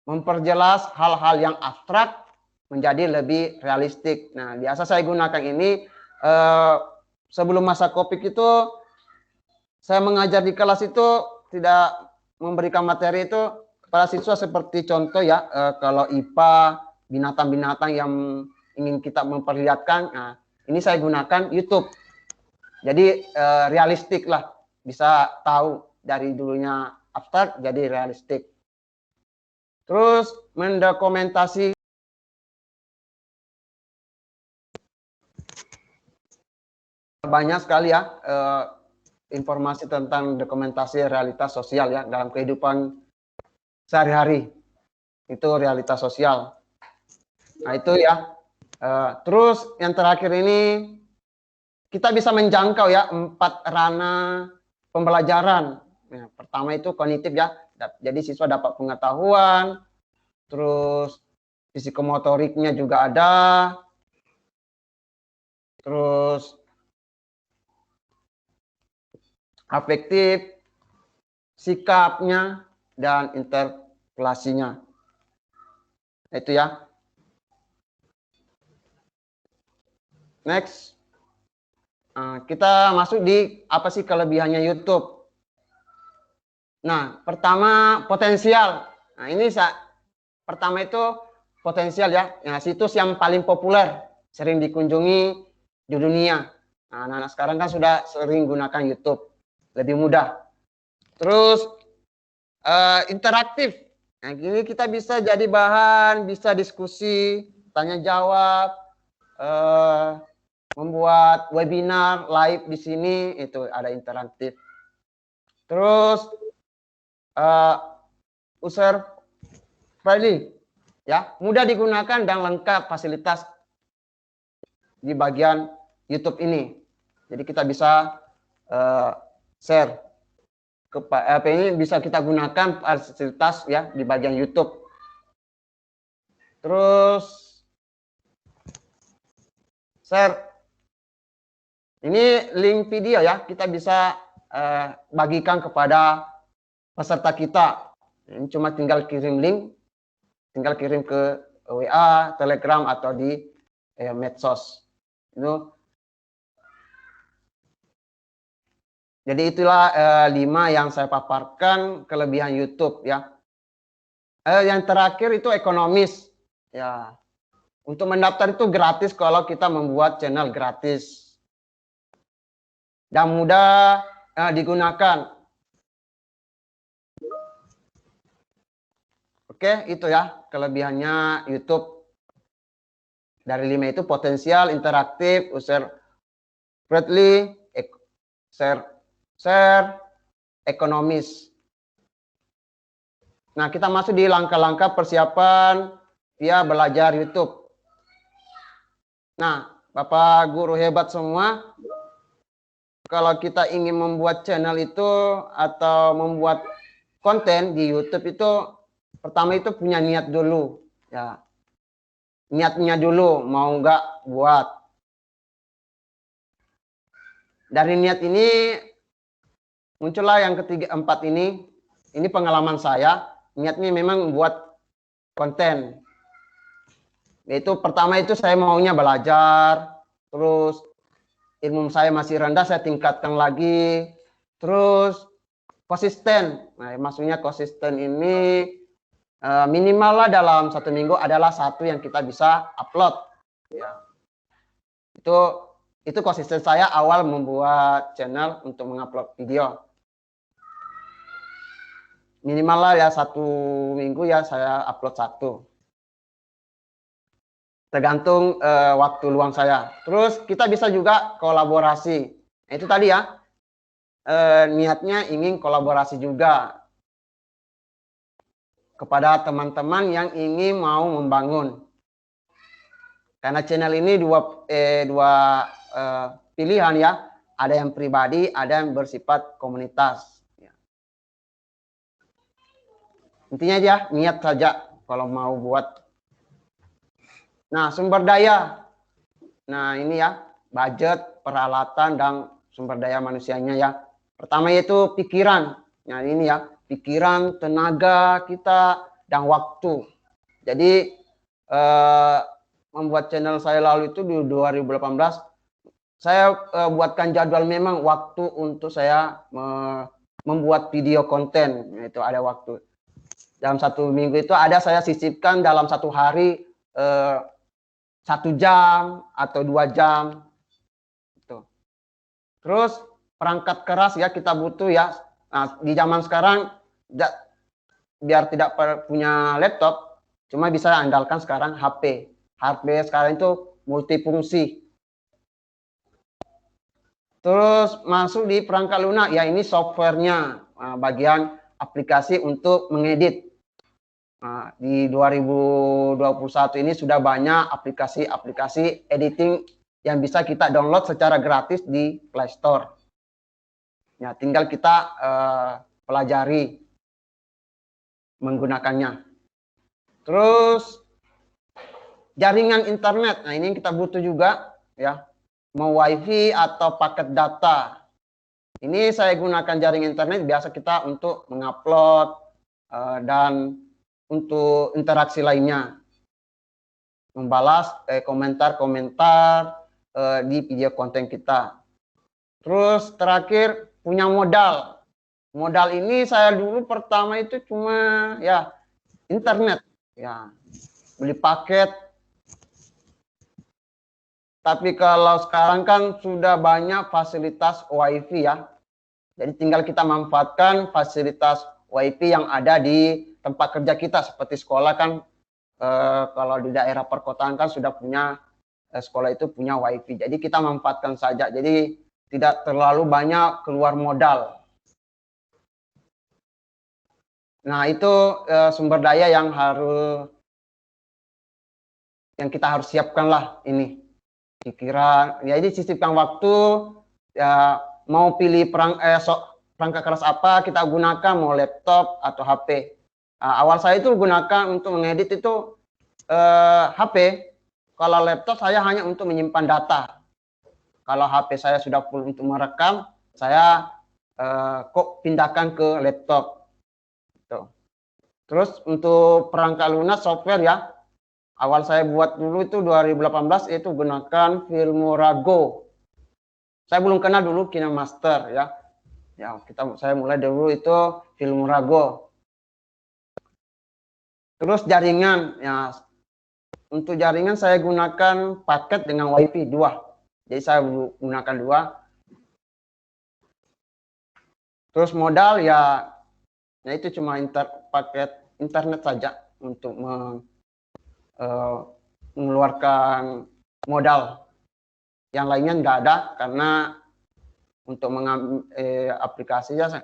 Memperjelas hal-hal yang abstrak menjadi lebih realistik. Nah, biasa saya gunakan ini sebelum masa COVID itu saya mengajar di kelas itu tidak memberikan materi itu kepada siswa seperti contoh ya kalau IPA binatang-binatang yang ingin kita memperlihatkan. Nah, ini saya gunakan YouTube. Jadi realistik lah, bisa tahu dari dulunya abstrak jadi realistik. Terus mendokumentasi banyak sekali ya informasi tentang dokumentasi realitas sosial ya dalam kehidupan sehari-hari. Itu realitas sosial. Nah itu ya. Terus yang terakhir ini kita bisa menjangkau ya 4 ranah pembelajaran. Nah, pertama itu kognitif ya. Jadi siswa dapat pengetahuan, terus psikomotoriknya juga ada, terus afektif, sikapnya, dan interpelasinya. Itu ya. Next. Kita masuk di apa sih kelebihannya YouTube. Nah, pertama potensial. Nah, ini pertama itu potensial ya. Nah, situs yang paling populer, sering dikunjungi di dunia. Nah, anak-anak sekarang kan sudah sering gunakan YouTube, lebih mudah. Terus interaktif. Nah, ini kita bisa jadi bahan, bisa diskusi, tanya jawab, membuat webinar live di sini itu ada interaktif. Terus user friendly ya, mudah digunakan dan lengkap fasilitas di bagian YouTube ini. Jadi kita bisa share apa ini bisa kita gunakan fasilitas ya di bagian YouTube. Terus share ini link video ya, kita bisa bagikan kepada peserta kita. Ini cuma tinggal kirim link, tinggal kirim ke WA, Telegram atau di medsos. Itu. Jadi itulah 5 yang saya paparkan kelebihan YouTube ya. Yang terakhir itu ekonomis ya. Untuk mendaftar itu gratis kalau kita membuat channel gratis. dan mudah digunakan. Oke, itu ya kelebihannya YouTube. Dari 5 itu potensial, interaktif, user friendly, share, ekonomis. Nah, kita masuk di langkah-langkah persiapan via belajar YouTube. Nah, Bapak guru hebat semua, kalau kita ingin membuat channel itu atau membuat konten di YouTube itu pertama itu punya niat dulu, ya. Niatnya dulu mau nggak buat. Dari niat ini muncullah yang ketiga, 4 ini. Ini pengalaman saya. Niatnya memang buat konten. Yaitu pertama itu saya maunya belajar, terus ilmu saya masih rendah, saya tingkatkan lagi, terus konsisten. Nah, maksudnya konsisten ini minimal lah dalam 1 minggu adalah 1 yang kita bisa upload. Ya. Itu konsisten saya awal membuat channel untuk mengupload video. Minimal lah ya 1 minggu ya saya upload 1. Tergantung waktu luang saya. Terus kita bisa juga kolaborasi. Nah, itu tadi ya. Niatnya ingin kolaborasi juga kepada teman-teman yang ingin mau membangun. Karena channel ini dua pilihan ya. Ada yang pribadi, ada yang bersifat komunitas. Intinya aja niat saja kalau mau buat. Nah, sumber daya. Nah, ini ya, budget, peralatan, dan sumber daya manusianya ya. Pertama yaitu pikiran. Nah, ini ya, pikiran, tenaga kita, dan waktu. Jadi, membuat channel saya lalu itu di 2018, saya buatkan jadwal memang waktu untuk saya membuat video konten. Itu ada waktu. Dalam 1 minggu itu ada saya sisipkan dalam 1 hari 1 jam atau 2 jam. Gitu. Terus perangkat keras ya kita butuh ya. Nah, di zaman sekarang biar tidak punya laptop, cuma bisa andalkan sekarang HP. HP sekarang itu multifungsi. Terus masuk di perangkat lunak, ya ini softwarenya, bagian aplikasi untuk mengedit. Nah, di 2021 ini sudah banyak aplikasi-aplikasi editing yang bisa kita download secara gratis di Play Store. Ya, tinggal kita pelajari menggunakannya. Terus jaringan internet. Nah, ini kita butuh juga ya. Mau wifi atau paket data. Ini saya gunakan jaringan internet biasa kita untuk mengupload dan untuk interaksi lainnya, membalas komentar-komentar di video konten kita. Terus terakhir punya modal. Modal ini saya dulu pertama itu cuma ya internet, ya beli paket. Tapi kalau sekarang kan sudah banyak fasilitas wifi ya. Jadi tinggal kita manfaatkan fasilitas wifi yang ada di tempat kerja kita, seperti sekolah kan kalau di daerah perkotaan kan sudah punya sekolah itu punya wifi. Jadi kita manfaatkan saja. Jadi tidak terlalu banyak keluar modal. Nah, itu sumber daya yang kita harus siapkan lah ini. Pikiran. Jadi sisipkan waktu ya, mau pilih perangkat keras apa kita gunakan, mau laptop atau HP. Awal saya itu gunakan untuk mengedit itu HP. Kalau laptop saya hanya untuk menyimpan data. Kalau HP saya sudah full untuk merekam, saya kok pindahkan ke laptop. Gitu. Terus untuk perangkat lunak software ya, awal saya buat dulu itu 2018 itu gunakan Filmora Go. Saya belum kenal dulu KineMaster ya. Ya, saya mulai dulu itu Filmora Go. Terus jaringan, ya untuk jaringan saya gunakan paket dengan WiFi 2. Jadi saya gunakan 2. Terus modal ya itu cuma paket internet saja untuk mengeluarkan modal. Yang lainnya nggak ada karena untuk mengambil aplikasinya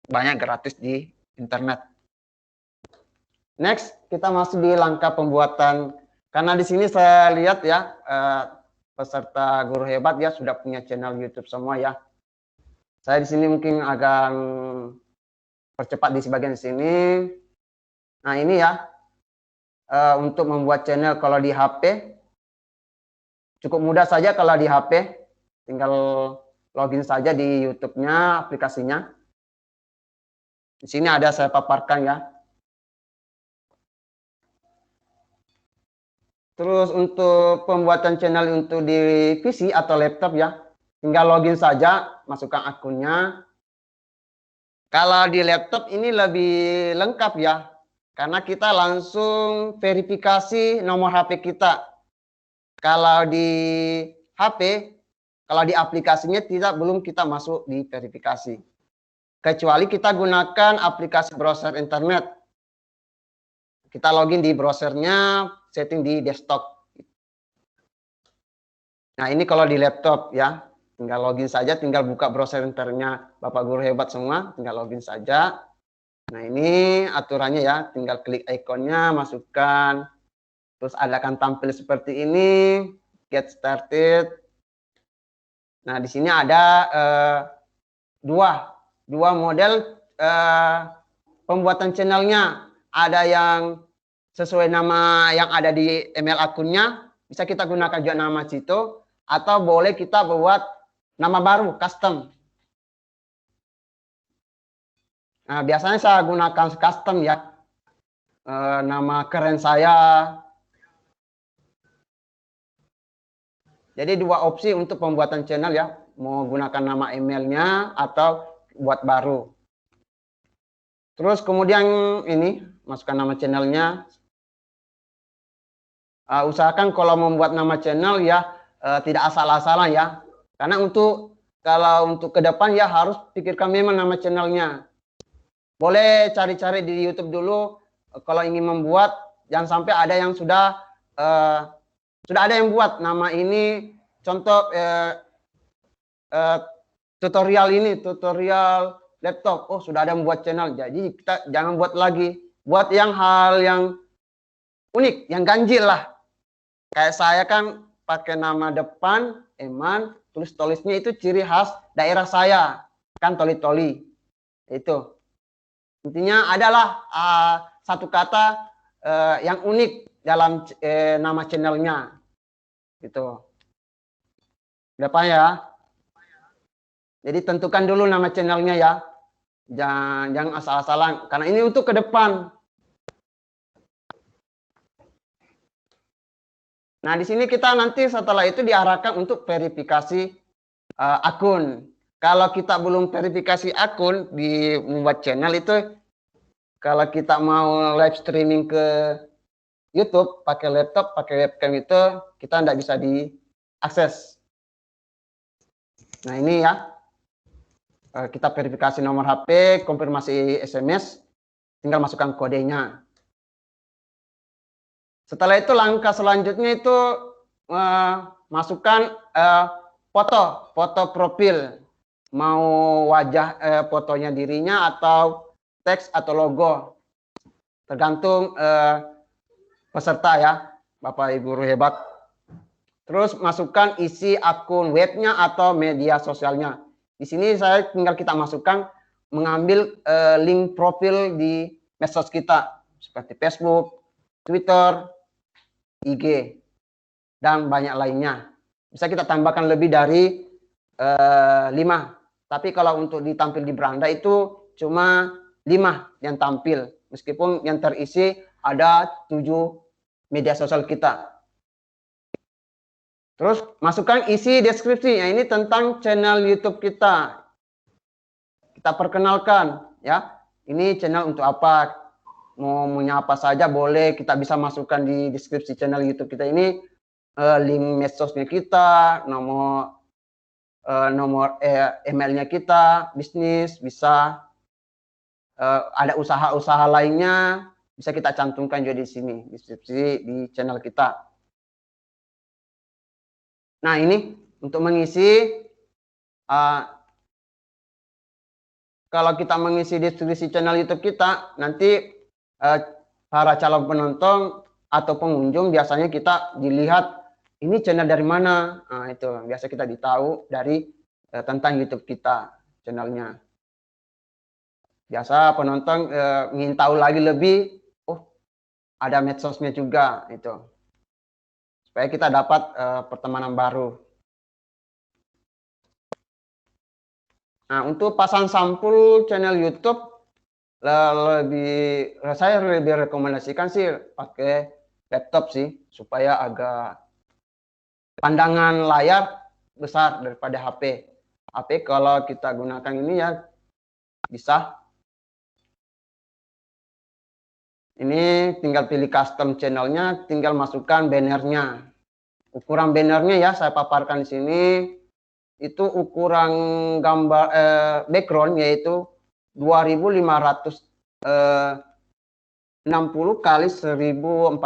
banyak gratis di internet. Next, kita masuk di langkah pembuatan. Karena di sini saya lihat ya, peserta Guru Hebat ya sudah punya channel YouTube semua ya. Saya di sini mungkin agak percepat di sebagian sini. Nah ini ya, untuk membuat channel kalau di HP, cukup mudah saja kalau di HP. Tinggal login saja di YouTube-nya, aplikasinya. Di sini ada saya paparkan ya. Terus untuk pembuatan channel untuk di PC atau laptop ya, tinggal login saja, masukkan akunnya. Kalau di laptop ini lebih lengkap ya, karena kita langsung verifikasi nomor HP kita. Kalau di HP, kalau di aplikasinya belum kita masuk di verifikasi. Kecuali kita gunakan aplikasi browser internet. Kita login di browsernya, setting di desktop. Nah ini kalau di laptop ya, tinggal login saja, tinggal buka browser internetnya Bapak Guru Hebat semua, tinggal login saja. Nah ini aturannya ya, tinggal klik ikonnya, masukkan, terus akan tampil seperti ini, get started. Nah di sini ada dua model pembuatan channelnya. Ada yang sesuai nama yang ada di email akunnya, bisa kita gunakan juga nama situ, atau boleh kita buat nama baru, custom. Nah, biasanya saya gunakan custom ya, nama keren saya. Jadi dua opsi untuk pembuatan channel ya, mau gunakan nama emailnya atau buat baru. Terus kemudian ini, masukkan nama channelnya. Usahakan kalau membuat nama channel ya tidak asal-asalan ya. Karena kalau untuk ke depan ya harus pikirkan memang nama channelnya. Boleh cari-cari di YouTube dulu kalau ingin membuat, jangan sampai ada yang sudah ada yang buat nama ini, contoh tutorial laptop, oh sudah ada yang buat channel, jadi kita jangan buat lagi, buat hal yang unik, yang ganjil lah. Kayak saya kan pakai nama depan Eman, tulis-tulisnya itu ciri khas daerah saya, kan toli-toli. Itu intinya adalah satu kata yang unik dalam nama channelnya, gitu. Berapa ya? Jadi tentukan dulu nama channelnya ya. Jangan asal-asalan, karena ini untuk ke depan. Nah, di sini kita nanti setelah itu diarahkan untuk verifikasi akun. Kalau kita belum verifikasi akun di membuat channel itu, kalau kita mau live streaming ke YouTube pakai laptop, pakai webcam itu, kita tidak bisa diakses. Nah, ini ya. Kita verifikasi nomor HP, konfirmasi SMS, tinggal masukkan kodenya. Setelah itu langkah selanjutnya itu masukkan foto profil, mau wajah fotonya dirinya atau teks atau logo, tergantung peserta ya, Bapak Ibu Guru Hebat. Terus masukkan isi akun webnya atau media sosialnya. Di sini tinggal kita masukkan, mengambil link profil di medsos kita seperti Facebook, Twitter, IG, dan banyak lainnya. Bisa kita tambahkan lebih dari 5. Tapi kalau untuk ditampil di beranda itu cuma 5 yang tampil. Meskipun yang terisi ada 7 media sosial kita. Terus masukkan isi deskripsi. Ini tentang channel YouTube kita. Kita perkenalkan ya. Ini channel untuk apa? Mau menyapa saja boleh, kita bisa masukkan di deskripsi channel YouTube kita ini link medsosnya kita, nomor nomor emailnya kita, bisnis, bisa ada usaha-usaha lainnya, bisa kita cantumkan juga di sini, deskripsi di channel kita. Nah, ini untuk mengisi, kalau kita mengisi deskripsi channel YouTube kita, nanti para calon penonton atau pengunjung biasanya kita dilihat ini channel dari mana. Nah, itu biasa kita ditahu dari tentang YouTube kita, channelnya. Biasa penonton ingin tahu lagi lebih, oh ada medsosnya juga, itu. Supaya kita dapat pertemanan baru. Nah, untuk pasang sampul channel YouTube, saya lebih rekomendasikan sih pakai laptop sih, supaya agak pandangan layar besar daripada HP. HP kalau kita gunakan ini ya bisa. Ini tinggal pilih custom channelnya, tinggal masukkan bannernya. Ukuran bannernya ya saya paparkan di sini. Itu ukuran gambar background yaitu 2560 kali 1440.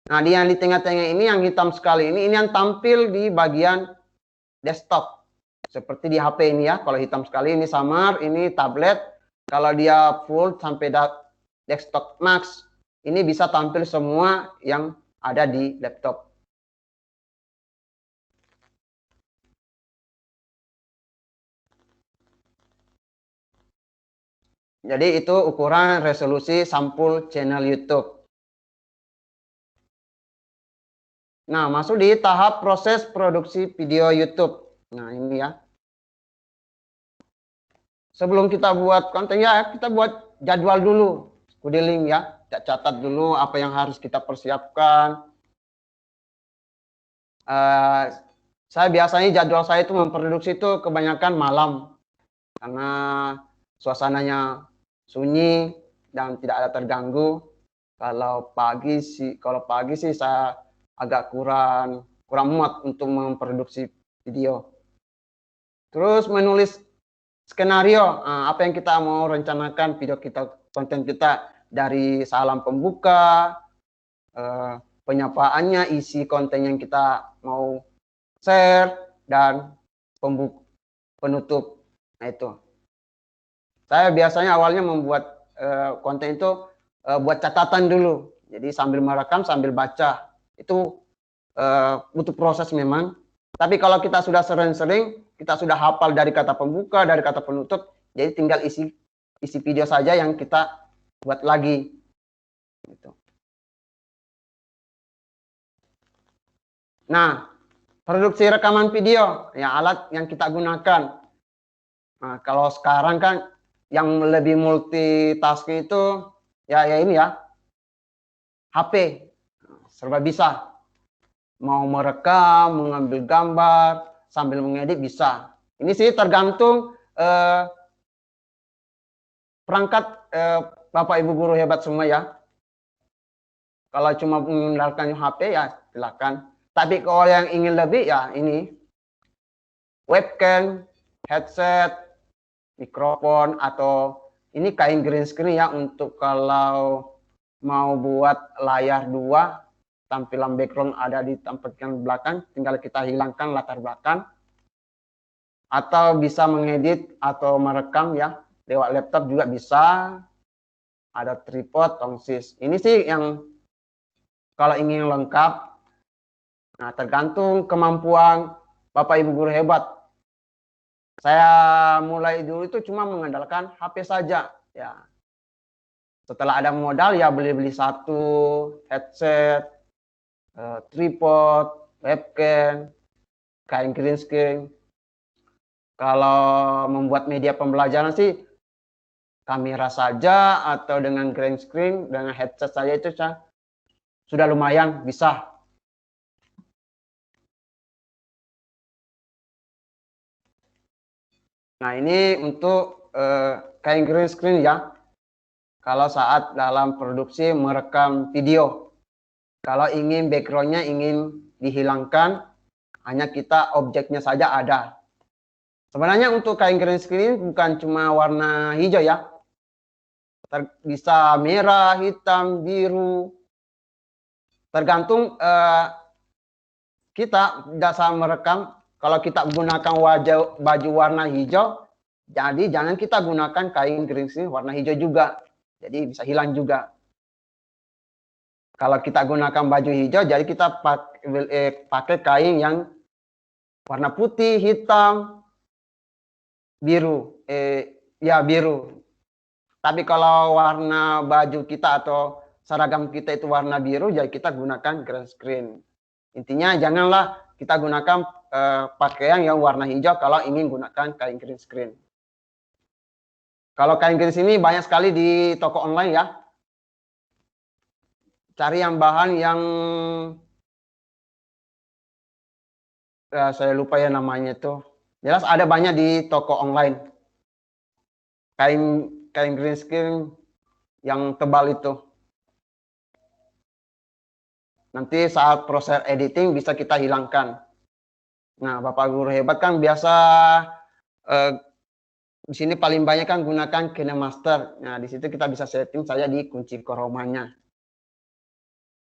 Nah, yang di tengah-tengah ini yang hitam sekali ini yang tampil di bagian desktop. Seperti di HP ini ya, kalau hitam sekali ini samar, ini tablet. Kalau dia full sampai desktop max, ini bisa tampil semua yang ada di laptop. Jadi itu ukuran resolusi sampul channel YouTube. Nah, masuk di tahap proses produksi video YouTube. Nah, ini ya. Sebelum kita buat konten ya, kita buat jadwal dulu. Scheduling ya, catat dulu apa yang harus kita persiapkan. Saya biasanya jadwal saya itu memproduksi itu kebanyakan malam. Karena suasananya sunyi dan tidak ada terganggu. Kalau pagi sih saya agak kurang muat untuk memproduksi video. Terus menulis skenario, apa yang kita mau rencanakan video kita, konten kita, dari salam pembuka, penyapaannya, isi konten yang kita mau share, dan penutup. Nah, itu. Saya biasanya awalnya membuat konten itu buat catatan dulu. Jadi sambil merekam, sambil baca. Itu butuh proses memang. Tapi kalau kita sudah sering-sering, kita sudah hafal dari kata pembuka, dari kata penutup, jadi tinggal isi video saja yang kita buat lagi. Gitu. Nah, produksi rekaman video, ya alat yang kita gunakan. Nah, kalau sekarang kan yang lebih multitasking itu ya ini ya, HP, serba bisa. Mau merekam, mengambil gambar, sambil mengedit bisa. Ini sih tergantung perangkat Bapak Ibu guru hebat semua ya. Kalau cuma mengandalkan HP ya silakan. Tapi kalau yang ingin lebih ya ini webcam, headset, mikrofon, atau ini kain green screen ya untuk kalau mau buat layar 2. Tampilan background ada di tempatkan belakang, tinggal kita hilangkan latar belakang. Atau bisa mengedit atau merekam ya, lewat laptop juga bisa. Ada tripod, tongsis. Ini sih yang kalau ingin lengkap. Nah, tergantung kemampuan Bapak Ibu guru hebat. Saya mulai dulu itu cuma mengandalkan HP saja ya. Setelah ada modal ya beli satu headset, tripod, webcam, kain green screen. Kalau membuat media pembelajaran sih kamera saja atau dengan green screen, dengan headset saja itu sudah lumayan bisa. Nah, ini untuk kain green screen ya. Kalau saat dalam produksi merekam video. Kalau ingin backgroundnya ingin dihilangkan hanya kita objeknya saja ada. Sebenarnya untuk kain green screen bukan cuma warna hijau ya. Bisa merah, hitam, biru. Tergantung kita dasar merekam. Kalau kita gunakan baju warna hijau, jadi jangan kita gunakan kain green screen warna hijau juga. Jadi bisa hilang juga. Kalau kita gunakan baju hijau, jadi kita pakai kain yang warna putih, hitam, biru. Ya biru. Tapi kalau warna baju kita atau seragam kita itu warna biru, jadi kita gunakan green screen. Intinya janganlah kita gunakan pakaian yang warna hijau kalau ingin gunakan kain green screen. Kalau kain green screen ini banyak sekali di toko online ya. Cari yang bahan yang saya lupa ya namanya itu. Jelas ada banyak di toko online. Kain green screen yang tebal itu. Nanti saat proses editing bisa kita hilangkan. Nah, Bapak Guru Hebat kan biasa di sini paling banyak kan gunakan KineMaster. Nah, di situ kita bisa setting saja di kunci chroma-nya.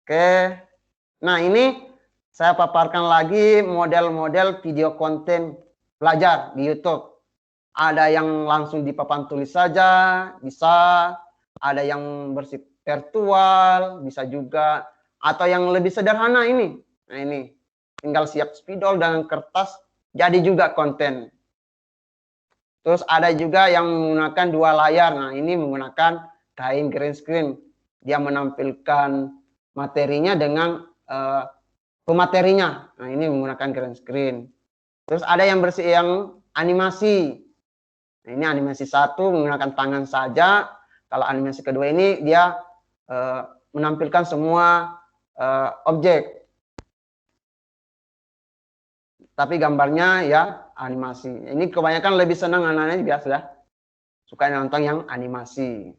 Oke. Nah, ini saya paparkan lagi model-model video konten belajar di YouTube. Ada yang langsung di papan tulis saja, bisa. Ada yang bersifat virtual, bisa juga. Atau yang lebih sederhana ini. Nah, ini. Tinggal siap spidol dan kertas, jadi juga konten. Terus ada juga yang menggunakan dua layar. Nah, ini menggunakan kain green screen. Dia menampilkan materinya dengan pematerinya. Nah, ini menggunakan green screen. Terus ada yang yang animasi. Nah, ini animasi satu menggunakan tangan saja. Kalau animasi kedua ini dia menampilkan semua objek. Tapi gambarnya ya animasi. Ini kebanyakan lebih senang anak-anak biasa ya. Suka nonton yang animasi.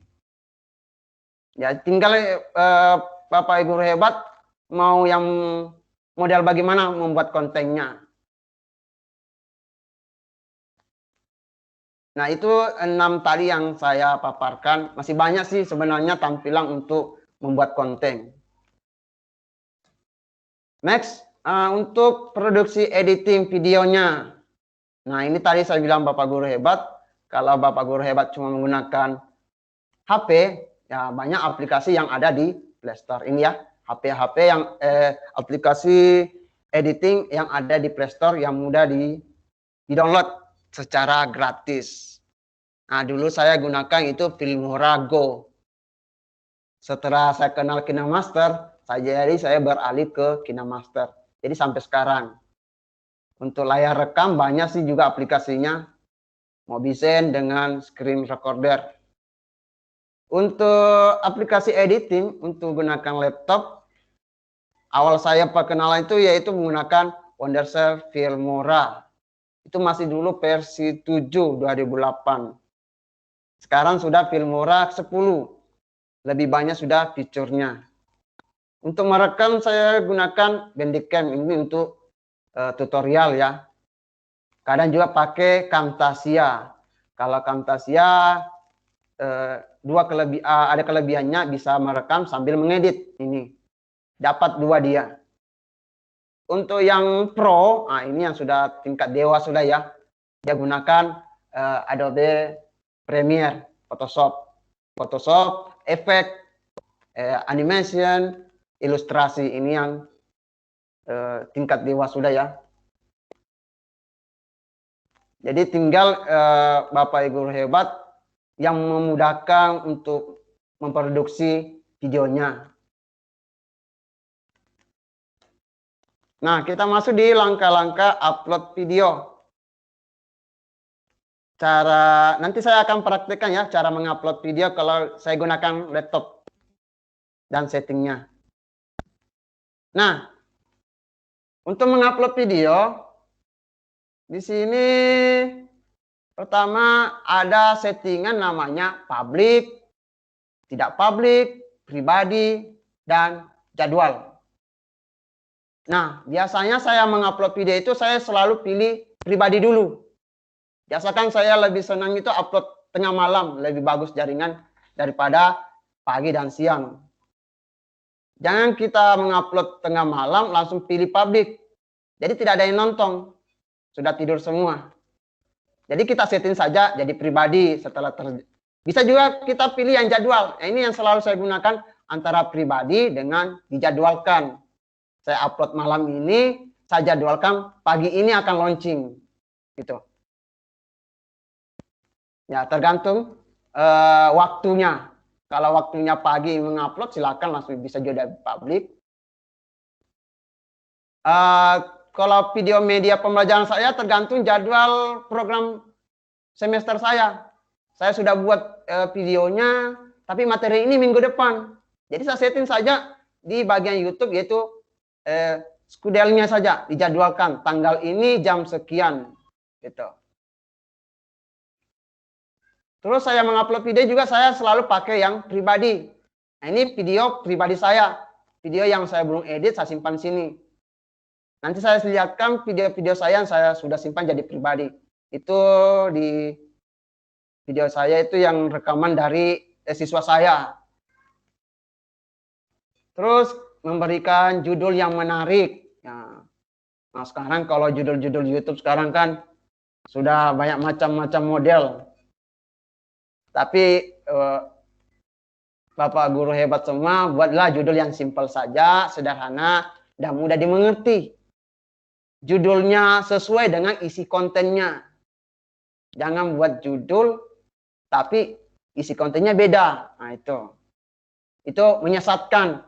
Ya tinggal Bapak Ibu Hebat mau yang model bagaimana membuat kontennya. Nah, itu 6 tadi yang saya paparkan. Masih banyak sih sebenarnya tampilan untuk membuat konten. Next, untuk produksi editing videonya. Nah, ini tadi saya bilang Bapak Guru Hebat. Kalau Bapak Guru Hebat cuma menggunakan HP, ya banyak aplikasi yang ada di Play Store. Ini ya, HP-HP yang aplikasi editing yang ada di Play Store yang mudah di-download secara gratis. Nah, dulu saya gunakan itu Filmora Go. Setelah saya kenal KineMaster, saya beralih ke KineMaster. Jadi sampai sekarang. Untuk layar rekam banyak sih juga aplikasinya. Mobizen dengan screen recorder. Untuk aplikasi editing, untuk gunakan laptop, awal saya perkenalan itu yaitu menggunakan Wondershare Filmora. Itu masih dulu versi 7 2008. Sekarang sudah Filmora 10. Lebih banyak sudah fiturnya. Untuk merekam saya gunakan Bandicam ini untuk tutorial ya. Kadang juga pakai Camtasia. Kalau Camtasia ada kelebihannya bisa merekam sambil mengedit ini. Dapat dua dia. Untuk yang pro, nah ini yang sudah tingkat dewa sudah ya. Dia gunakan Adobe Premiere, Photoshop, efek, animation, ilustrasi. Ini yang tingkat dewa sudah ya. Jadi tinggal Bapak Ibu Hebat yang memudahkan untuk memproduksi videonya. Nah, kita masuk di langkah-langkah upload video. Nanti saya akan praktekkan ya cara mengupload video kalau saya gunakan laptop dan settingnya. Nah, untuk mengupload video, di sini pertama ada settingan namanya public, tidak public, pribadi, dan jadwal. Nah, biasanya saya mengupload video itu saya selalu pilih pribadi dulu. Biasakan saya lebih senang itu upload tengah malam, lebih bagus jaringan daripada pagi dan siang. Jangan kita mengupload tengah malam langsung pilih publik. Jadi tidak ada yang nonton. Sudah tidur semua. Jadi kita setting saja jadi pribadi setelah bisa juga kita pilih yang jadwal. Nah, ini yang selalu saya gunakan antara pribadi dengan dijadwalkan. Saya upload malam ini, saya jadwalkan pagi ini akan launching. Gitu. Ya, tergantung waktunya. Kalau waktunya pagi mengupload, silakan langsung bisa juga publik. Kalau video media pembelajaran saya tergantung jadwal program semester saya. Saya sudah buat videonya, tapi materi ini minggu depan. Jadi saya setting saja di bagian YouTube yaitu scheduling-nya saja dijadwalkan tanggal ini jam sekian gitu. Terus saya mengupload video juga saya selalu pakai yang pribadi. Nah, ini video pribadi saya. Video yang saya belum edit saya simpan sini. Nanti saya lihatkan video-video saya yang saya sudah simpan jadi pribadi. Itu di video saya itu yang rekaman dari siswa saya. Terus memberikan judul yang menarik. Nah, sekarang kalau judul-judul YouTube sekarang kan sudah banyak macam-macam model. Tapi Bapak guru hebat semua, buatlah judul yang simpel saja, sederhana, dan mudah dimengerti. Judulnya sesuai dengan isi kontennya. Jangan buat judul, tapi isi kontennya beda. Nah, itu menyesatkan.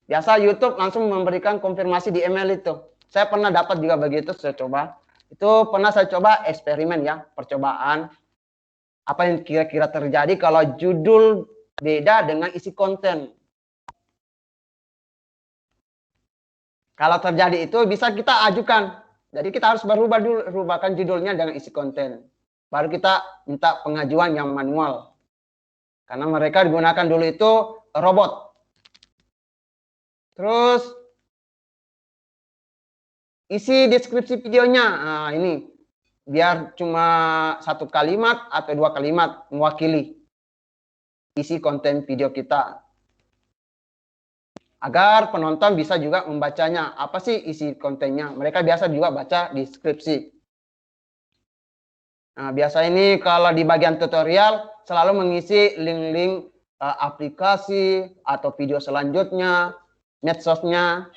Biasa YouTube langsung memberikan konfirmasi di email itu. Saya pernah dapat juga begitu, saya coba. Itu pernah saya coba eksperimen ya, percobaan. Apa yang kira-kira terjadi kalau judul beda dengan isi konten. Kalau terjadi itu bisa kita ajukan. Jadi kita harus rubahkan judulnya dengan isi konten. Baru kita minta pengajuan yang manual. Karena mereka digunakan dulu itu robot. Terus isi deskripsi videonya. Nah, ini biar cuma 1 kalimat atau 2 kalimat mewakili isi konten video kita. Agar penonton bisa juga membacanya. Apa sih isi kontennya? Mereka biasa juga baca deskripsi. Nah, biasa ini kalau di bagian tutorial selalu mengisi link-link aplikasi atau video selanjutnya, medsosnya.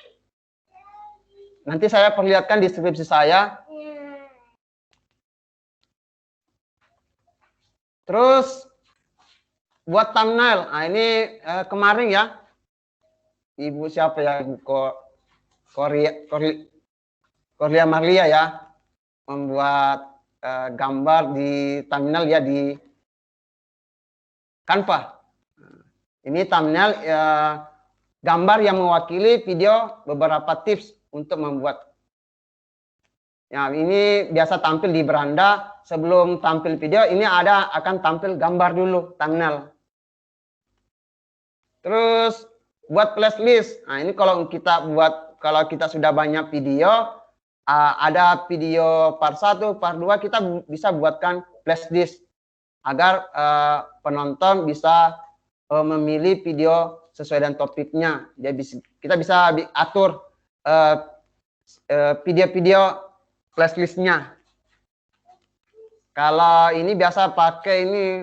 Nanti saya perlihatkan deskripsi saya. Terus buat thumbnail. Nah, ini kemarin ya. Ibu siapa ya? Korea Marlia ya. Membuat gambar di thumbnail ya di Canva. Ini thumbnail gambar yang mewakili video beberapa tips untuk membuat. Ya, ini biasa tampil di beranda. Sebelum tampil video, ini akan tampil gambar dulu, thumbnail. Terus buat playlist. Nah, ini kalau kita sudah banyak video, ada video part 1, part 2, kita bisa buatkan playlist agar penonton bisa memilih video sesuai dengan topiknya. Jadi kita bisa atur video-video playlistnya. Kalau ini biasa pakai ini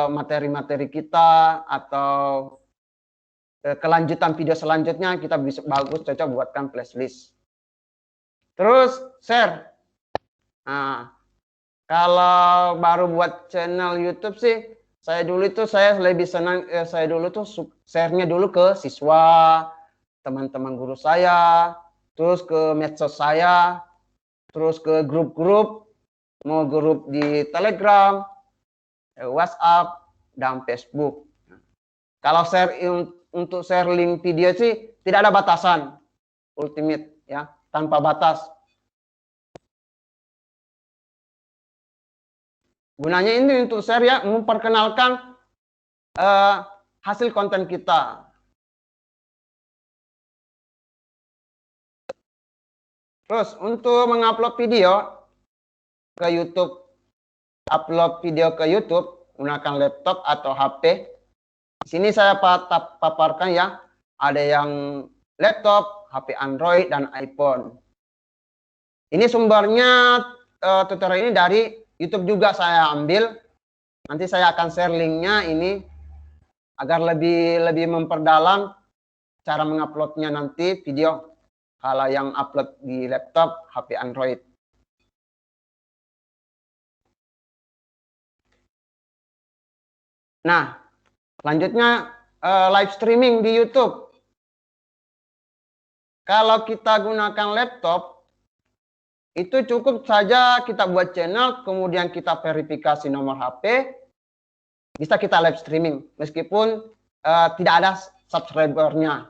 materi-materi kita atau kelanjutan video selanjutnya kita bisa cocok buatkan playlist. Terus share. Nah, kalau baru buat channel YouTube sih, saya lebih senang saya dulu tuh share-nya dulu ke siswa, teman-teman guru saya, terus ke medsos saya, terus ke grup-grup, mau grup di Telegram, WhatsApp, dan Facebook. Kalau untuk share link video sih tidak ada batasan, ultimate ya, tanpa batas. Gunanya ini untuk share ya, memperkenalkan hasil konten kita. Terus untuk mengupload video ke YouTube, upload video ke YouTube menggunakan laptop atau HP. Di sini saya paparkan ya, ada yang laptop, HP Android dan iPhone. Ini sumbernya tutorial ini dari YouTube juga saya ambil. Nanti saya akan share linknya ini agar lebih memperdalam cara menguploadnya nanti video kalau yang upload di laptop, HP Android. Nah, selanjutnya live streaming di YouTube. Kalau kita gunakan laptop, itu cukup saja kita buat channel, kemudian kita verifikasi nomor HP, bisa kita live streaming meskipun tidak ada subscribernya.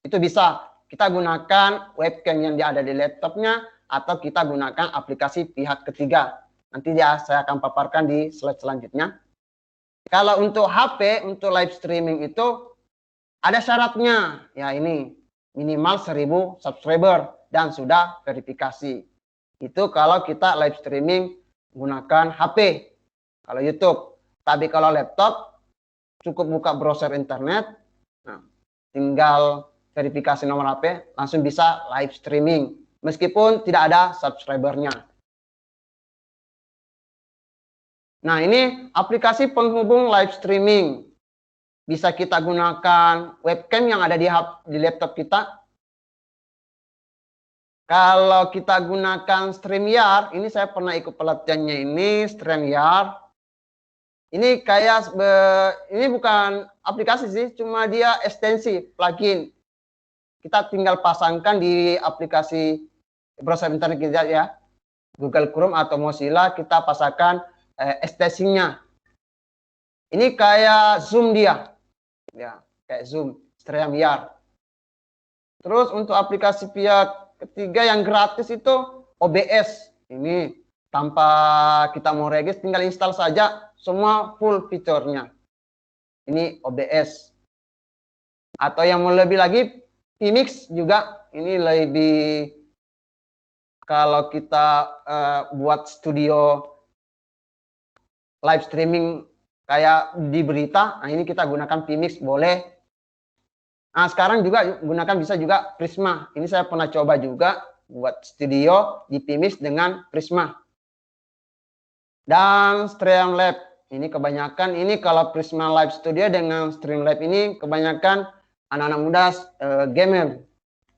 Itu bisa kita gunakan webcam yang ada di laptopnya atau kita gunakan aplikasi pihak ketiga. Nanti saya akan paparkan di slide selanjutnya. Kalau untuk HP, untuk live streaming itu ada syaratnya. Ya ini, minimal 1000 subscriber dan sudah verifikasi. Itu kalau kita live streaming menggunakan HP, kalau YouTube. Tapi kalau laptop, cukup buka browser internet, nah, tinggal verifikasi nomor HP, langsung bisa live streaming. Meskipun tidak ada subscribernya. Nah, ini aplikasi penghubung live streaming. Bisa kita gunakan webcam yang ada di laptop kita. Kalau kita gunakan StreamYard, ini saya pernah ikut pelatihannya ini, StreamYard. Ini kayak, ini bukan aplikasi sih, cuma dia ekstensi, plugin. Kita tinggal pasangkan di aplikasi browser internet kita ya, Google Chrome atau Mozilla, kita pasangkan ekstensinya. Ini kayak Zoom dia, ya kayak Zoom, StreamYard. Terus untuk aplikasi pihak ketiga yang gratis itu OBS. Ini tanpa kita mau regis, tinggal install saja, semua full fiturnya. Ini OBS. Atau yang mau lebih lagi, PMix juga. Ini lebih, kalau kita buat studio live streaming kayak di berita, nah ini kita gunakan PMix boleh. Nah sekarang juga gunakan bisa juga Prisma. Ini saya pernah coba juga buat studio di PMix dengan Prisma. Dan Streamlab. Ini kebanyakan, ini kalau Prisma Live Studio dengan Streamlab ini kebanyakan anak-anak muda gamer.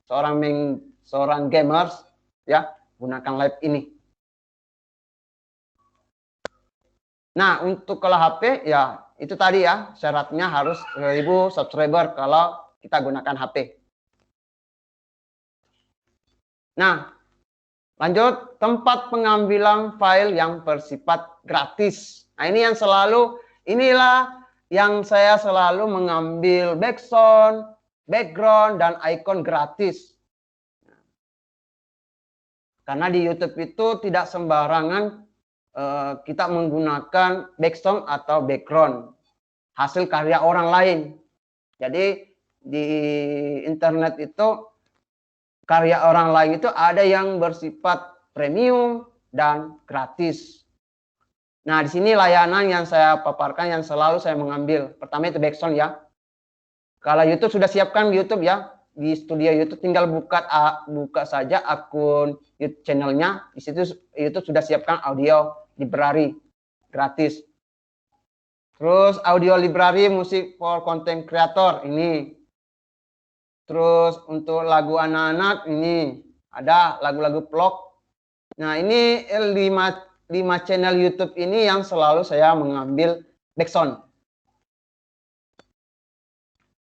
Seorang gamers ya gunakan live ini. Nah, untuk kalau HP ya itu tadi ya, syaratnya harus 1000 subscriber kalau kita gunakan HP. Nah, lanjut tempat pengambilan file yang bersifat gratis. Nah, ini yang inilah yang saya selalu mengambil background, dan icon gratis. Karena di YouTube itu tidak sembarangan kita menggunakan background atau background hasil karya orang lain. Jadi di internet itu karya orang lain itu ada yang bersifat premium dan gratis. Nah, di sini layanan yang saya paparkan yang selalu saya mengambil. Pertama itu background ya. Kalau YouTube sudah siapkan di YouTube ya, di studio YouTube tinggal buka saja akun YouTube channelnya. Di situ YouTube sudah siapkan audio library gratis. Terus audio library musik for content creator ini. Terus untuk lagu anak-anak ini ada lagu-lagu vlog. Nah, ini 5 channel YouTube ini yang selalu saya mengambil background.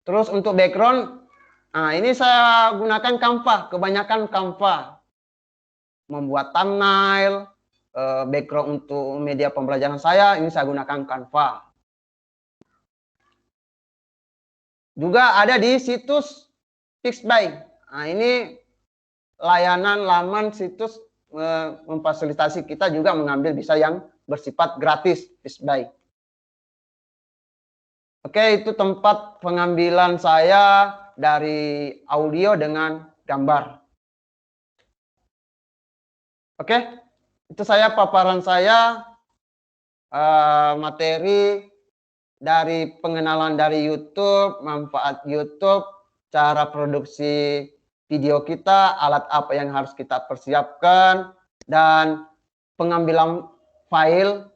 Terus untuk background, nah ini saya gunakan Canva, kebanyakan Canva. Membuat thumbnail, background untuk media pembelajaran saya, ini saya gunakan Canva. Juga ada di situs Pixabay. Nah, ini layanan laman situs memfasilitasi kita juga mengambil bisa yang bersifat gratis, Pixabay. Oke, itu tempat pengambilan saya dari audio dengan gambar. Oke, itu saya paparan saya materi dari pengenalan dari YouTube, manfaat YouTube, cara produksi video kita, alat apa yang harus kita persiapkan, dan pengambilan file.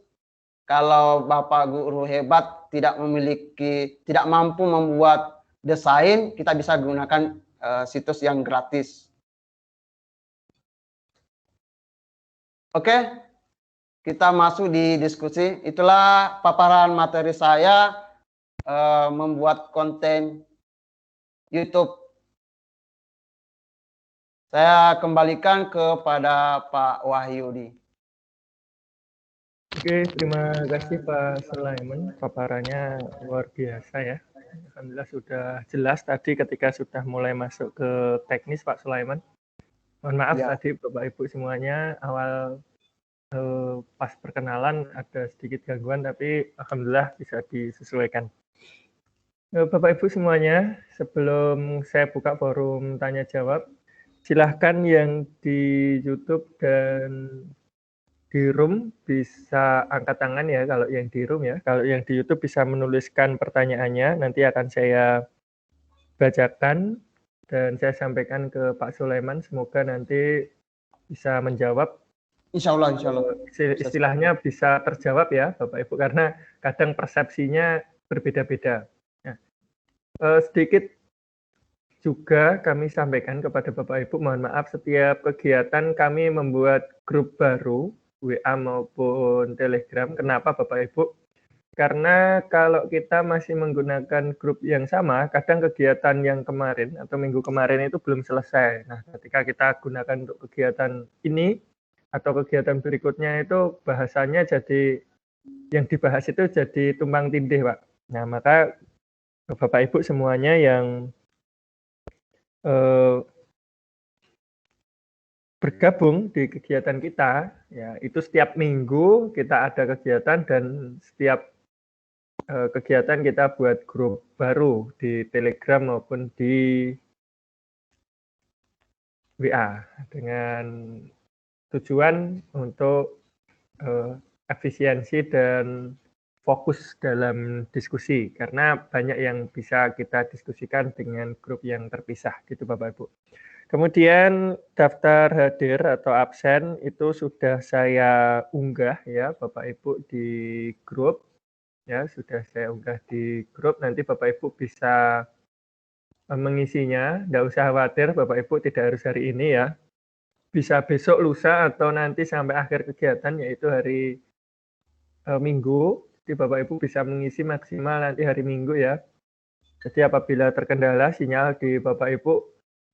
Kalau Bapak guru hebat tidak mampu membuat desain, kita bisa gunakan situs yang gratis. Oke, kita masuk di diskusi. Itulah paparan materi saya membuat konten YouTube. Saya kembalikan kepada Pak Wahyudi. Oke, terima kasih Pak Sulaiman. Paparannya luar biasa ya. Alhamdulillah sudah jelas tadi ketika sudah mulai masuk ke teknis Pak Sulaiman. Mohon maaf Ya. tadi Bapak Ibu semuanya awal pas perkenalan ada sedikit gangguan, tapi alhamdulillah bisa disesuaikan. Bapak Ibu semuanya, sebelum saya buka forum tanya jawab, silahkan yang di YouTube dan di room bisa angkat tangan ya kalau yang di room ya. Kalau yang di YouTube bisa menuliskan pertanyaannya, nanti akan saya bacakan dan saya sampaikan ke Pak Sulaiman. Semoga nanti bisa menjawab. Insya Allah. Istilahnya bisa terjawab ya Bapak Ibu, karena kadang persepsinya berbeda-beda. Nah, sedikit juga kami sampaikan kepada Bapak Ibu, mohon maaf setiap kegiatan kami membuat grup baru, WA maupun Telegram. Kenapa Bapak Ibu? Karena kalau kita masih menggunakan grup yang sama, kadang kegiatan yang kemarin atau minggu kemarin itu belum selesai. Nah, ketika kita gunakan untuk kegiatan ini atau kegiatan berikutnya itu bahasanya jadi, yang dibahas itu jadi tumpang tindih, Pak. Nah, maka Bapak Ibu semuanya yang bergabung di kegiatan kita, ya itu setiap minggu kita ada kegiatan dan setiap kegiatan kita buat grup baru di Telegram maupun di WA dengan tujuan untuk efisiensi dan fokus dalam diskusi, karena banyak yang bisa kita diskusikan dengan grup yang terpisah gitu Bapak Ibu. Kemudian daftar hadir atau absen itu sudah saya unggah ya Bapak Ibu di grup. Ya, sudah saya unggah di grup, nanti Bapak Ibu bisa mengisinya, tidak usah khawatir Bapak Ibu, tidak harus hari ini ya. Bisa besok, lusa, atau nanti sampai akhir kegiatan, yaitu hari Minggu. Jadi Bapak Ibu bisa mengisi maksimal nanti hari Minggu ya. Jadi apabila terkendala sinyal di Bapak Ibu,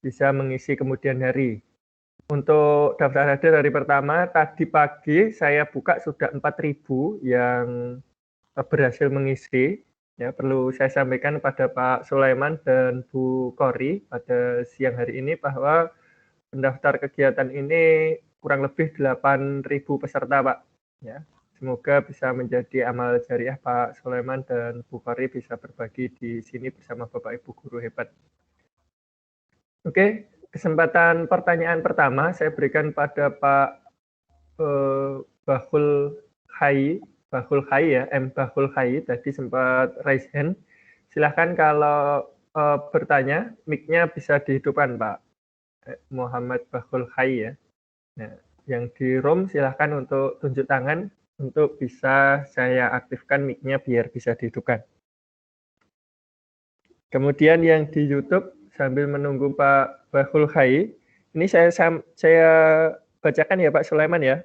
bisa mengisi kemudian hari. Untuk daftar hadir hari pertama, tadi pagi saya buka sudah 4.000 yang berhasil mengisi. Ya, perlu saya sampaikan pada Pak Sulaiman dan Bu Kori pada siang hari ini bahwa pendaftar kegiatan ini kurang lebih 8.000 peserta, Pak. Ya, semoga bisa menjadi amal jariah Pak Sulaiman dan Bu Kori bisa berbagi di sini bersama Bapak Ibu guru hebat. Oke, kesempatan pertanyaan pertama saya berikan pada Pak Bahul Khai ya, M. Bahul Khai tadi sempat raise hand. Silahkan kalau bertanya, mic-nya bisa dihidupkan Pak Muhammad Bahul Khai ya. Nah, yang di room silahkan untuk tunjuk tangan untuk bisa saya aktifkan mic-nya biar bisa dihidupkan. Kemudian yang di YouTube sambil menunggu Pak Bahul Khai, ini saya bacakan ya Pak Sulaiman ya.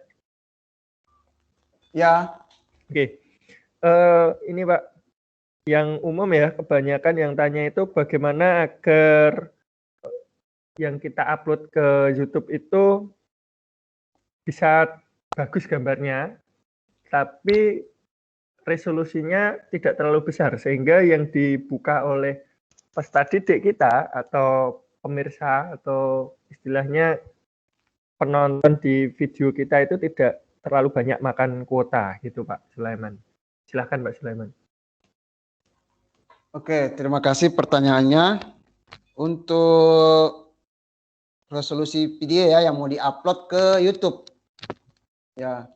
Ya. Oke. Ini Pak, yang umum ya, kebanyakan yang tanya itu bagaimana agar yang kita upload ke YouTube itu bisa bagus gambarnya, tapi resolusinya tidak terlalu besar, sehingga yang dibuka oleh peserta didik kita atau pemirsa atau istilahnya penonton di video kita itu tidak terlalu banyak makan kuota gitu Pak Sulaiman. Silahkan Pak Sulaiman. Oke, terima kasih pertanyaannya. Untuk resolusi video ya yang mau diupload ke YouTube. Ya.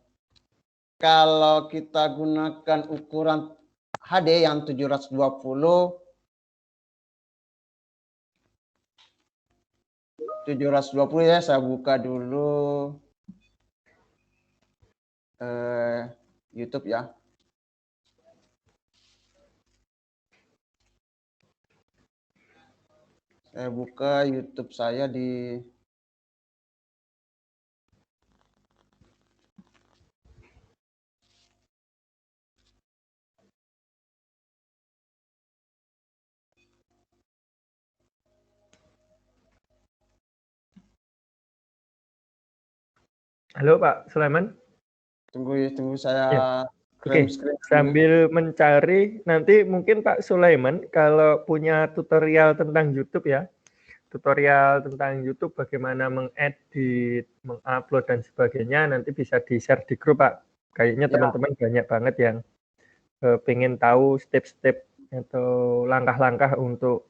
Kalau kita gunakan ukuran HD yang 720 ya, saya buka dulu YouTube ya. Saya buka YouTube saya di Halo Pak Sulaiman. tunggu saya Ya. green Oke, screen dulu. sambil mencari, nanti mungkin Pak Sulaiman kalau punya tutorial tentang YouTube ya, tutorial tentang YouTube bagaimana mengedit, mengupload dan sebagainya, nanti bisa di-share di grup Pak. Kayaknya Ya. teman-teman banyak banget yang pengen tahu step-step atau langkah-langkah untuk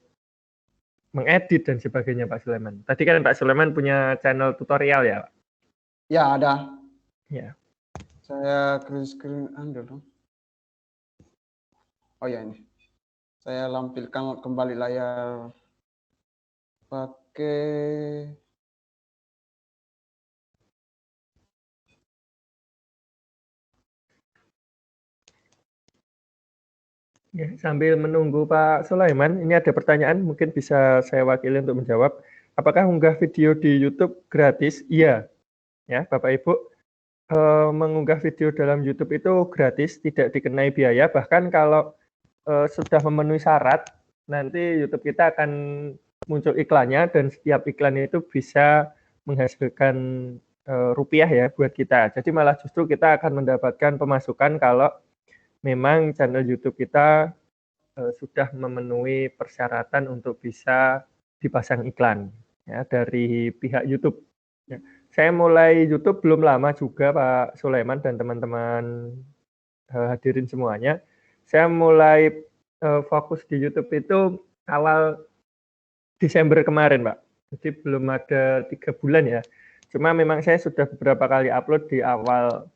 mengedit dan sebagainya Pak Sulaiman. Tadi kan Pak Sulaiman punya channel tutorial ya Pak? Ya, ada. Ya. Saya green screen dulu. Oh ya, ini. Saya lampirkan kembali layar pakai Ya, sambil menunggu Pak Sulaiman, ini ada pertanyaan mungkin bisa saya wakili untuk menjawab. Apakah unggah video di YouTube gratis? Iya, ya Bapak Ibu. Mengunggah video dalam YouTube itu gratis, tidak dikenai biaya. Bahkan kalau sudah memenuhi syarat, nanti YouTube kita akan muncul iklannya dan setiap iklan itu bisa menghasilkan rupiah ya buat kita. Jadi malah justru kita akan mendapatkan pemasukan kalau memang channel YouTube kita sudah memenuhi persyaratan untuk bisa dipasang iklan ya dari pihak YouTube. Ya. Saya mulai YouTube belum lama juga Pak Sulaiman dan teman-teman hadirin semuanya. Saya mulai fokus di YouTube itu awal Desember kemarin Pak. Jadi belum ada 3 bulan ya. Cuma memang saya sudah beberapa kali upload di awal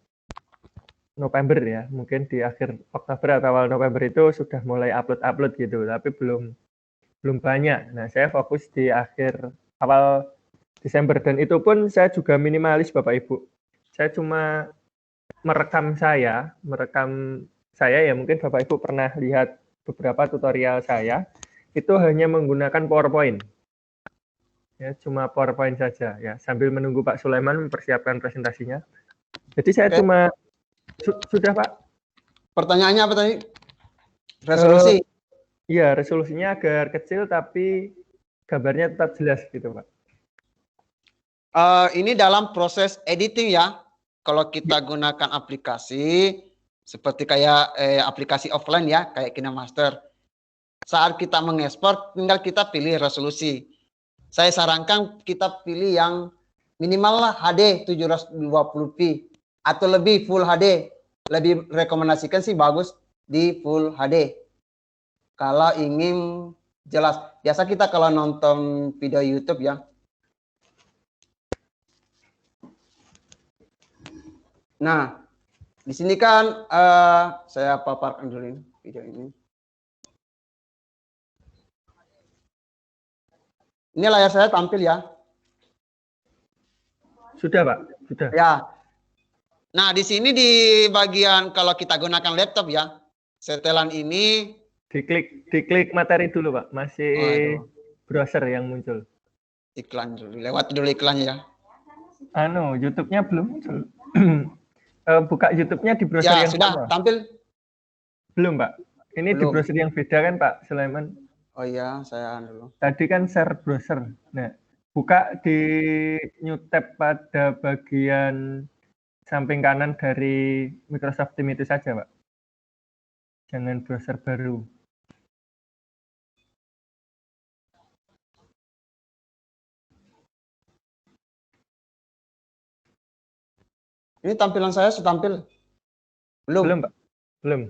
November ya, mungkin di akhir Oktober atau awal November itu sudah mulai upload gitu, tapi belum banyak. Nah, saya fokus di akhir awal Desember dan itu pun saya juga minimalis Bapak Ibu. Saya cuma merekam saya ya mungkin Bapak Ibu pernah lihat beberapa tutorial saya, itu hanya menggunakan PowerPoint. Ya, cuma PowerPoint saja ya, sambil menunggu Pak Sulaiman mempersiapkan presentasinya. Jadi saya cuma sudah Pak. Pertanyaannya apa tadi? Resolusi? Iya, resolusinya agar kecil tapi gambarnya tetap jelas gitu Pak. Ini dalam proses editing ya. Kalau kita gunakan aplikasi seperti kayak aplikasi offline ya, kayak KineMaster. Saat kita mengekspor, tinggal kita pilih resolusi. Saya sarankan kita pilih yang minimal lah HD 720p atau lebih Full HD. Lebih rekomendasikan sih bagus di Full HD. Kalau ingin jelas, biasa kita kalau nonton video YouTube ya. Nah, di sini kan saya paparkan dulu ini, video ini. Ini layar saya tampil ya. Sudah Pak, sudah. Ya. Nah, di sini di bagian kalau kita gunakan laptop ya, setelan ini diklik materi dulu Pak, masih browser yang muncul. Iklan dulu, lewat dulu iklannya ya. YouTube-nya belum muncul. Buka YouTube-nya di browser Ya, yang sudah sama. tampil? Belum Pak, ini belum. Di browser yang beda kan Pak Sulaiman? Oh iya, saya dulu. Tadi kan share browser. Nah, buka di new tab pada bagian samping kanan dari Microsoft Teams itu saja Pak. Jangan browser baru. Ini tampilan saya setampil? Belum? Belum Pak, belum.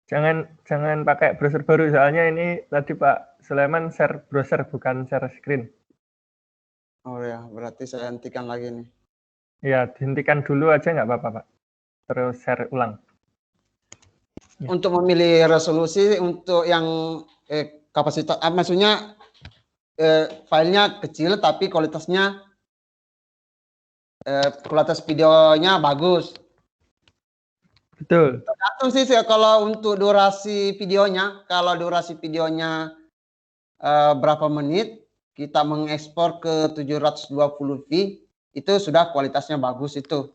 Jangan pakai browser baru, soalnya ini tadi Pak Sulaiman share browser bukan share screen. Oh ya, berarti saya hentikan lagi nih. Ya, dihentikan dulu aja nggak apa-apa, Pak. Terus share ulang. Ya. Untuk memilih resolusi untuk yang kapasitas, maksudnya filenya kecil tapi kualitas videonya bagus. Betul. Tergantung sih kalau untuk durasi videonya, berapa menit, kita mengekspor ke 720p, itu sudah kualitasnya bagus itu.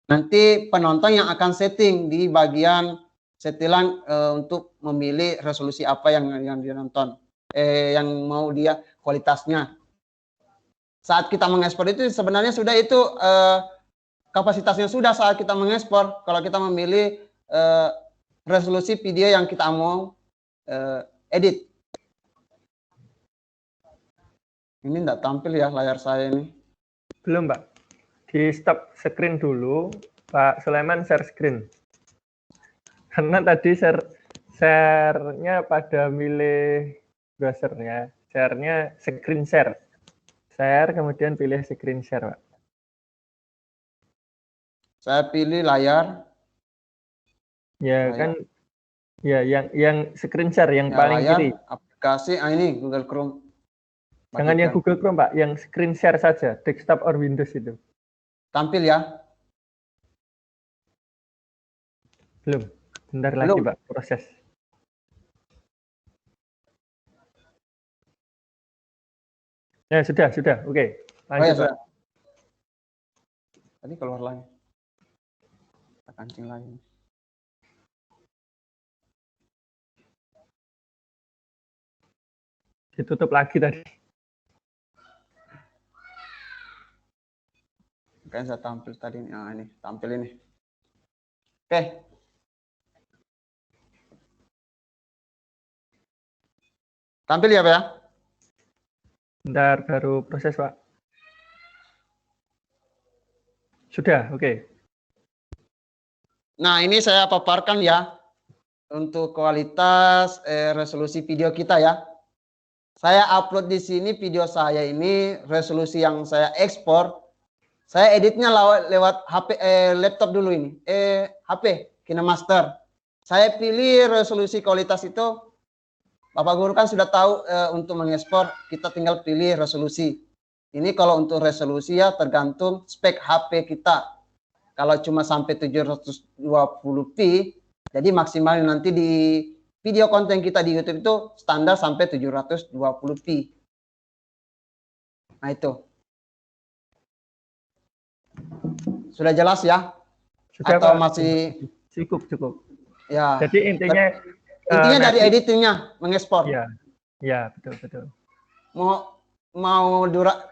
Nanti penonton yang akan setting di bagian setelan untuk memilih resolusi apa yang dia nonton, yang mau dia kualitasnya. Saat kita mengekspor itu sebenarnya sudah itu kapasitasnya sudah saat kita mengekspor. Kalau kita memilih resolusi video yang kita mau edit. Ini enggak tampil ya layar saya ini. Belum, Pak. Di stop screen dulu, Pak Sulaiman share screen. Karena tadi share-nya pada milih browser ya. Share-nya screen share. Share, kemudian pilih screen share, Pak. Saya pilih layar. Ya, layar. kan ya yang screen share yang ya, paling layar, kiri. Aplikasi ini Google Chrome. Jangan yang Google Chrome, Pak, yang screen share saja, desktop or Windows itu. Tampil ya? Belum. Bentar Belum. lagi, Pak, proses. Ya, sudah. Oke. Lanjut, ya, Pak. Tadi keluar lagi. Kita kancing lagi. Ditutup lagi tadi. Kayaknya saya tampil tadi. Nah, ini. Tampil ini. Oke. Tampil ya, Pak ya? Bentar, baru proses, Pak. Sudah, oke. Nah, ini saya paparkan ya. Untuk kualitas resolusi video kita ya. Saya upload di sini video saya ini, resolusi yang saya ekspor. Saya editnya lewat HP, laptop dulu ini. HP, KineMaster. Saya pilih resolusi kualitas itu. Bapak Guru kan sudah tahu untuk mengekspor, kita tinggal pilih resolusi. Ini kalau untuk resolusi ya tergantung spek HP kita. Kalau cuma sampai 720p, jadi maksimal nanti di video konten kita di YouTube itu standar sampai 720p. Nah itu. Sudah jelas ya? Sudah, atau Pak. masih Cukup. Ya. Jadi intinya dari editingnya mengekspor. Ya, betul. Mau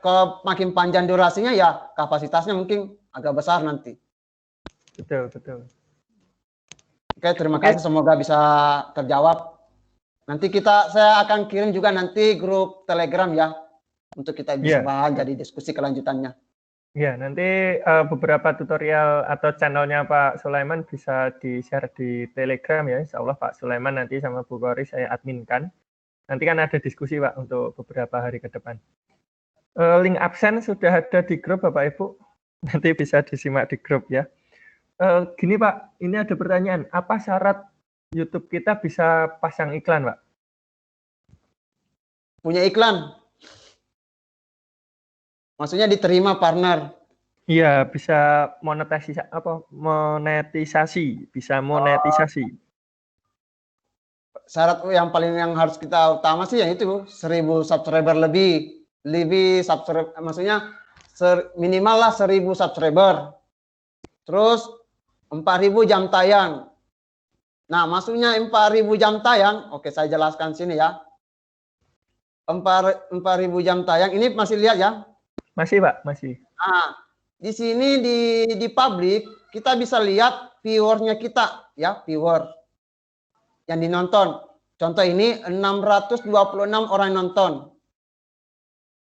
kalau makin panjang durasinya ya kapasitasnya mungkin agak besar nanti. Betul. Oke, terima kasih, semoga bisa terjawab. Nanti saya akan kirim juga nanti grup Telegram ya untuk kita bisa bahas jadi diskusi kelanjutannya. Ya, nanti beberapa tutorial atau channelnya Pak Sulaiman bisa di-share di Telegram ya. Insya Allah Pak Sulaiman nanti sama Bu Kori saya adminkan. Nanti kan ada diskusi Pak untuk beberapa hari ke depan. Link absen sudah ada di grup Bapak Ibu. Nanti bisa disimak di grup ya. Gini Pak, ini ada pertanyaan. Apa syarat YouTube kita bisa pasang iklan Pak? Punya iklan? Maksudnya diterima partner? Iya, bisa monetisasi. Syarat yang harus kita utama sih yang itu 1000 subscriber lebih subscriber, maksudnya minimal lah 1000 subscriber. Terus 4000 jam tayang. Nah, maksudnya 4000 jam tayang, oke saya jelaskan sini ya. 4000 jam tayang, ini masih lihat ya? Masih Pak, masih. Nah, di sini di publik kita bisa lihat viewernya kita ya, viewer yang dinonton. Contoh ini 626 orang nonton.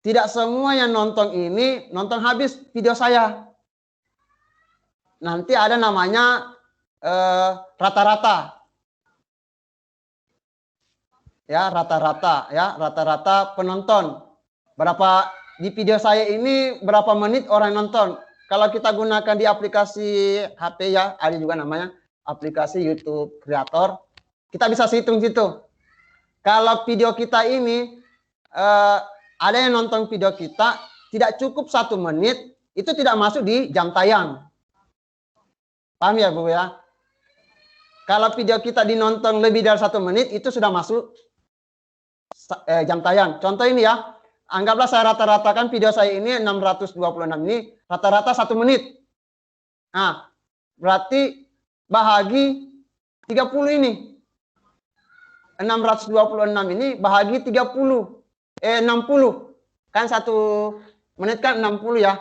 Tidak semua yang nonton ini nonton habis video saya. Nanti ada namanya rata-rata. Ya, rata-rata penonton. Berapa di video saya ini berapa menit orang nonton. Kalau kita gunakan di aplikasi HP ya, ada juga namanya aplikasi YouTube Creator. Kita bisa hitung situ. Kalau video kita ini ada yang nonton video kita tidak cukup 1 menit, itu tidak masuk di jam tayang. Paham ya Bu ya? Kalau video kita dinonton lebih dari 1 menit, itu sudah masuk jam tayang. Contoh ini ya, anggaplah saya rata-ratakan video saya ini 626 ini rata-rata 1 menit. Nah, berarti bahagi 30 ini. 626 ini bahagi 60. 60. Kan 1 menit kan 60 ya.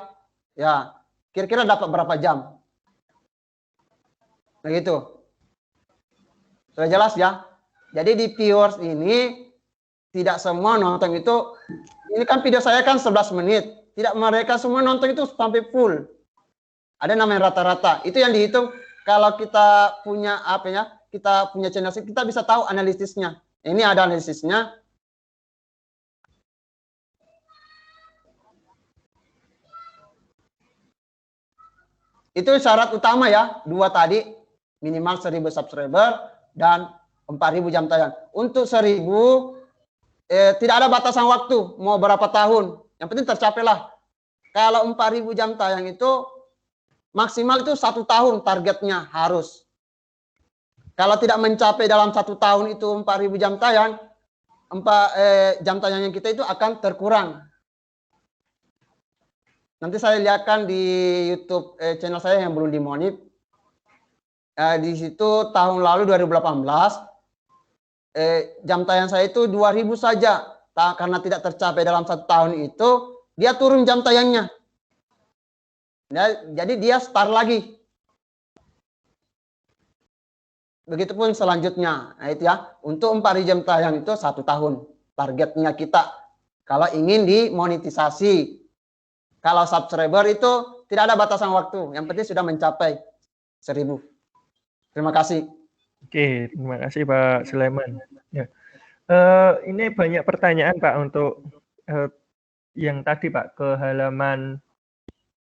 Ya, kira-kira dapat berapa jam? Nah gitu. Sudah jelas ya? Jadi di viewers ini tidak semua nonton itu, ini kan video saya kan 11 menit. Tidak mereka semua nonton itu sampai full. Ada namanya rata-rata. Itu yang dihitung kalau kita punya apa ya? Kita punya channel, kita bisa tahu analisisnya. Ini ada analisisnya. Itu syarat utama ya, 2 tadi, minimal 1000 subscriber dan 4000 jam tayang. Untuk 1000 tidak ada batasan waktu, mau berapa tahun, yang penting tercapailah. Kalau 4000 jam tayang itu maksimal itu 1 tahun targetnya harus. Kalau tidak mencapai dalam 1 tahun itu 4000 jam tayang, jam tayangnya kita itu akan terkurang. Nanti saya lihatkan di YouTube channel saya yang belum dimonit. Di situ tahun lalu 2018 jam tayang saya itu 2000 saja. Karena tidak tercapai dalam 1 tahun itu, dia turun jam tayangnya. Jadi dia start lagi. Begitupun selanjutnya. Nah itu ya, untuk 4 jam tayang itu 1 tahun targetnya kita. Kalau ingin dimonetisasi. Kalau subscriber itu tidak ada batasan waktu. Yang penting sudah mencapai 1000. Terima kasih. Oke, terima kasih Pak Sulaiman. Ya. Ini banyak pertanyaan Pak untuk yang tadi Pak, ke halaman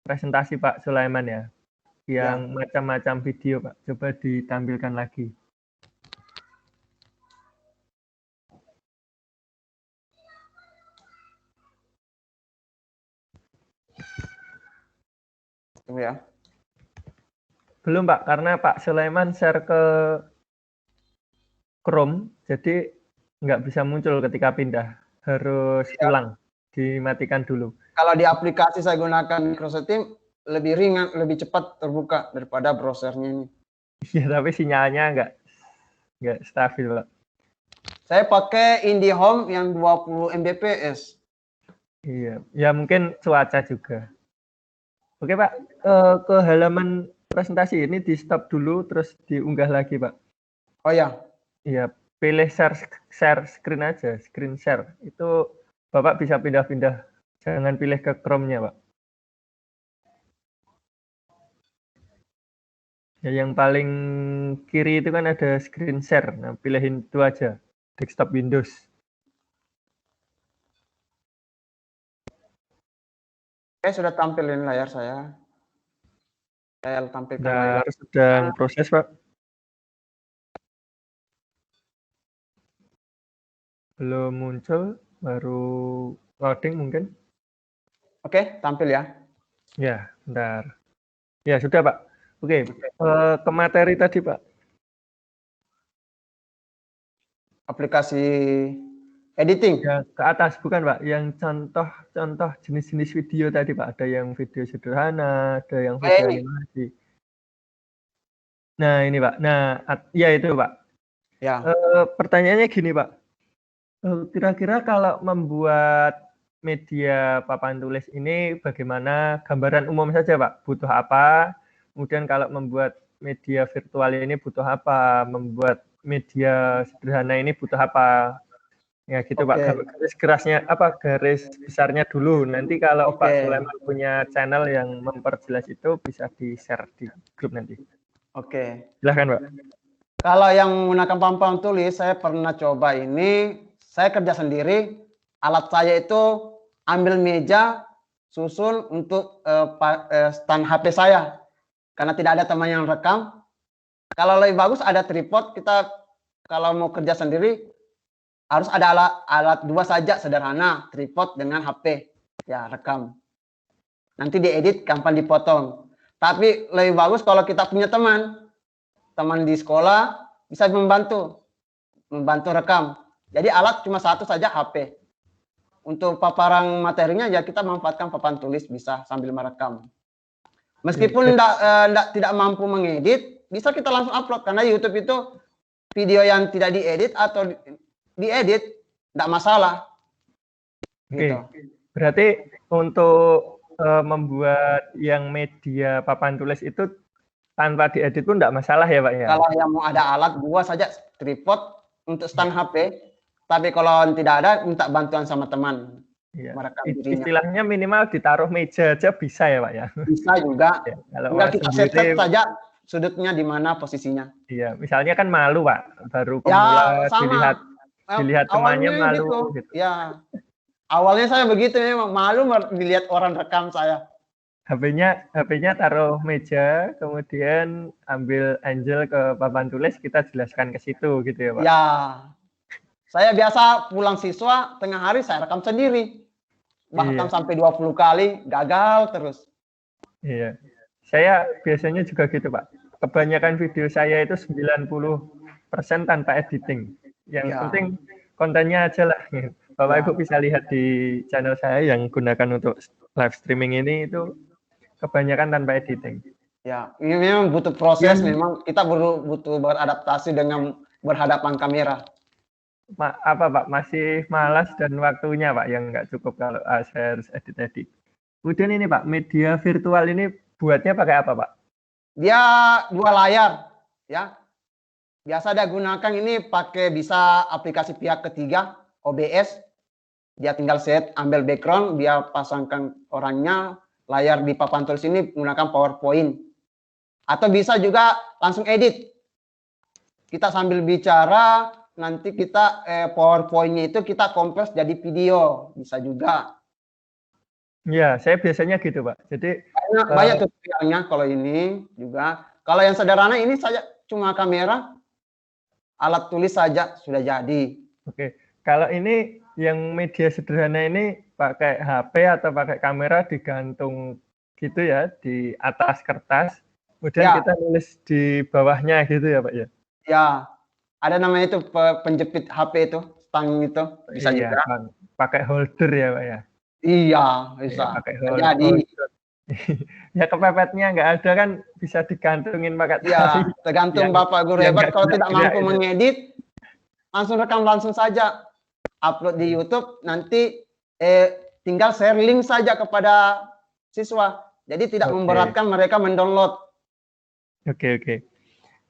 presentasi Pak Sulaiman ya. Yang macam-macam video Pak, coba ditampilkan lagi. Tunggu ya. Belum Pak, karena Pak Sulaiman share ke Chrome, jadi nggak bisa muncul ketika pindah. Harus ulang, dimatikan dulu. Kalau di aplikasi saya gunakan Microsoft Teams, lebih ringan, lebih cepat terbuka daripada browsernya ini. Iya, tapi sinyalnya nggak stabil Pak. Saya pakai IndiHome yang 20 Mbps. Iya, ya mungkin cuaca juga. Oke Pak, ke halaman presentasi ini di stop dulu, terus diunggah lagi Pak. Oh ya. Iya, pilih share screen aja, screen share. Itu Bapak bisa pindah-pindah, jangan pilih ke Chrome-nya Pak. Ya, yang paling kiri itu kan ada screen share, nah pilihin itu aja, desktop Windows. Oke, sudah tampilin layar saya. Saya tampilkan layar. Sedang proses Pak. Belum muncul, baru loading mungkin. Oke, tampil ya. Ya, bentar. Ya, sudah Pak. Oke, ke materi tadi Pak. Aplikasi editing. Ya, ke atas, bukan Pak. Yang contoh jenis-jenis video tadi Pak. Ada yang video sederhana, ada yang video animasi. Nah, ini Pak. Nah, ya itu Pak. Ya. Pertanyaannya gini Pak. Kira-kira kalau membuat media papan tulis ini bagaimana, gambaran umum saja Pak, butuh apa, kemudian kalau membuat media virtual ini butuh apa, membuat media sederhana ini butuh apa, ya gitu Pak, garis kerasnya apa, garis besarnya dulu, nanti kalau Pak Sulaiman punya channel yang memperjelas itu bisa di-share di grup nanti. Oke. Silahkan Pak. Kalau yang menggunakan papan tulis, saya pernah coba ini. Saya kerja sendiri, alat saya itu ambil meja, susun untuk stand HP saya. Karena tidak ada teman yang rekam. Kalau lebih bagus ada tripod, kita kalau mau kerja sendiri harus ada alat dua saja sederhana, tripod dengan HP. Ya, rekam. Nanti diedit, gampang dipotong. Tapi lebih bagus kalau kita punya teman di sekolah bisa membantu rekam. Jadi alat cuma satu saja, HP. Untuk paparan materinya ya kita manfaatkan papan tulis bisa sambil merekam. Meskipun tidak mampu mengedit, bisa kita langsung upload karena YouTube itu video yang tidak diedit atau diedit tidak masalah. Oke. Gitu. Berarti untuk membuat yang media papan tulis itu tanpa diedit pun tidak masalah ya Pak ya? Kalau yang mau ada alat, buat saja tripod untuk stand HP. Tapi kalau tidak ada, minta bantuan sama teman. Iya. Merekam dirinya. Istilahnya minimal ditaruh meja aja bisa ya Pak ya? Bisa juga. Ya, kalau Tinggal kita set sendiri, saja sudutnya di mana posisinya. Iya, misalnya kan malu Pak, baru Ya, pemula sama. dilihat temannya Awalnya malu gitu. Ya. Awalnya saya begitu memang malu dilihat orang rekam saya. HP-nya taruh meja, kemudian ambil Angel ke papan tulis, kita jelaskan ke situ gitu ya Pak? Ya, saya biasa pulang siswa, tengah hari saya rekam sendiri. Bahkan sampai 20 kali, gagal terus. Iya, saya biasanya juga gitu Pak. Kebanyakan video saya itu 90% tanpa editing. Yang penting kontennya aja lah. Bapak Ibu bisa lihat di channel saya yang gunakan untuk live streaming ini itu kebanyakan tanpa editing. Ya, ini memang butuh proses. Memang kita butuh beradaptasi dengan berhadapan kamera. Apa Pak? Masih malas dan waktunya Pak yang nggak cukup kalau saya harus edit-edit. Kemudian ini Pak, media virtual ini buatnya pakai apa Pak? Dia 2 layar, ya. Biasa dia gunakan ini pakai bisa aplikasi pihak ketiga, OBS. Dia tinggal set, ambil background, dia pasangkan orangnya. Layar di papan tulis ini menggunakan PowerPoint. Atau bisa juga langsung edit. Kita sambil bicara, nanti kita PowerPoint-nya itu kita kompres jadi video. Bisa juga. Ya, saya biasanya gitu Pak. Jadi banyak tutorialnya kalau ini juga. Kalau yang sederhana ini saja cuma kamera, alat tulis saja sudah jadi. Oke, kalau ini yang media sederhana ini pakai HP atau pakai kamera digantung gitu ya di atas kertas, kemudian kita nulis di bawahnya gitu ya Pak ya? Ya, ada namanya itu penjepit HP itu, stang itu bisa iya, juga. Pakai holder ya Pak ya? Iya, bisa. Ya, pakai holder. Jadi ya kepepetnya nggak ada kan bisa digantungin pakai tali. Ya, tergantung Bapak Guru hebat. Kalau tidak mampu mengedit, langsung rekam langsung saja. Upload di YouTube, nanti tinggal share link saja kepada siswa. Jadi tidak memberatkan mereka mendownload. Oke.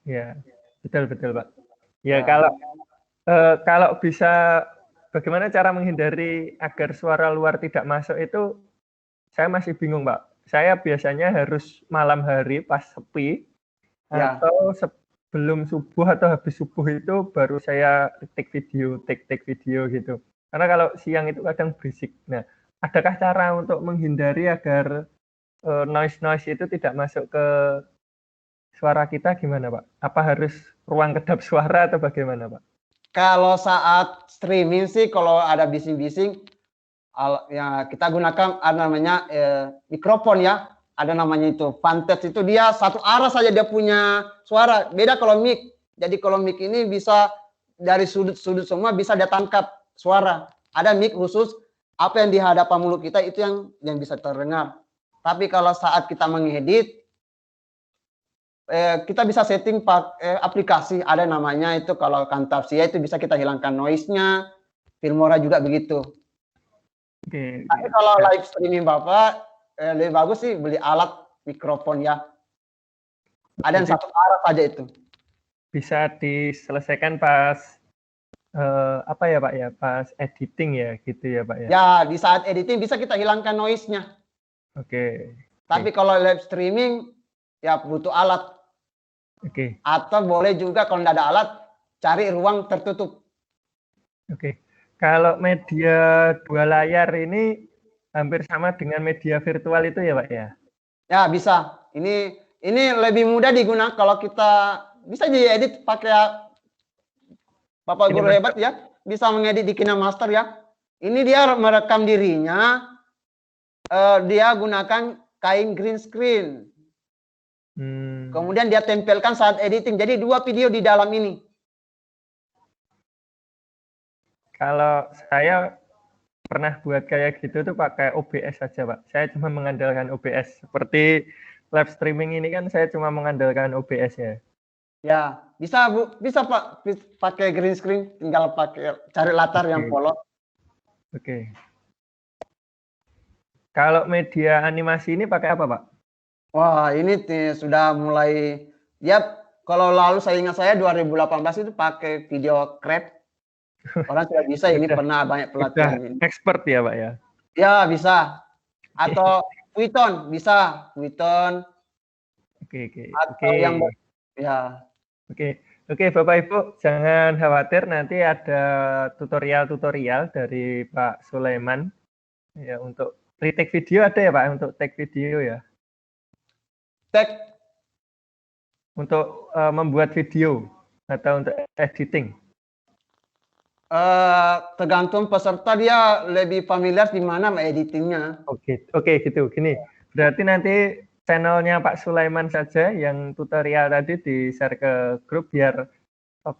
Ya, betul Pak. Ya, kalau bisa bagaimana cara menghindari agar suara luar tidak masuk itu saya masih bingung Pak. Saya biasanya harus malam hari pas sepi atau sebelum subuh atau habis subuh itu baru saya take video gitu. Karena kalau siang itu kadang berisik. Nah, adakah cara untuk menghindari agar noise itu tidak masuk ke suara kita gimana Pak? Apa harus ruang kedap suara atau bagaimana Pak? Kalau saat streaming sih kalau ada bising-bising, ya kita gunakan namanya mikrofon ya. Ada namanya itu vantage, itu dia satu arah saja dia punya suara. Beda kalau mic. Jadi kalau mic ini bisa dari sudut-sudut semua bisa dia tangkap suara. Ada mic khusus apa yang di hadapan mulut kita itu yang bisa terdengar. Tapi kalau saat kita mengedit kita bisa setting pakai aplikasi, ada namanya itu kalau Camtasia itu bisa kita hilangkan noise-nya. Filmora juga begitu. Tapi kalau live streaming Bapak lebih bagus sih beli alat mikrofon ya. Ada yang satu arah saja itu. Bisa diselesaikan pas apa ya Pak ya? Pas editing ya gitu ya Pak ya? Ya, di saat editing bisa kita hilangkan noise-nya. Oke. Tapi kalau live streaming ya butuh alat. Oke. Atau boleh juga kalau tidak ada alat cari ruang tertutup. Oke. Kalau media 2 layar ini hampir sama dengan media virtual itu ya Pak ya? Ya, bisa. Ini lebih mudah digunakan kalau kita bisa diedit pakai Bapak Guru KineMaster. hebat ya. Bisa mengedit di KineMaster ya. Ini dia merekam dirinya, dia gunakan kain green screen. Kemudian dia tempelkan saat editing. Jadi 2 video di dalam ini. Kalau saya pernah buat kayak gitu tuh pakai OBS saja Pak. Saya cuma mengandalkan OBS. Seperti live streaming ini kan saya cuma mengandalkan OBS ya. Ya, bisa Bu, bisa Pak pakai green screen, tinggal pakai cari latar yang polos. Oke. Kalau media animasi ini pakai apa Pak? Wah, ini sudah mulai ya, kalau lalu saya ingat saya 2018 itu pakai video crap. Orang sudah bisa ini pernah banyak pelatihan ini. Expert ya Pak ya? Ya, bisa. Atau Python, bisa. Python. Oke. Atau yang ya. Oke, Bapak Ibu, jangan khawatir, nanti ada tutorial-tutorial dari Pak Sulaiman ya untuk retake video. Ada ya Pak untuk take video ya? Take untuk membuat video atau untuk editing? tergantung peserta, dia lebih familiar di mana editingnya. Oke, gitu. Gini, berarti nanti channelnya Pak Sulaiman saja yang tutorial tadi di-share ke grup biar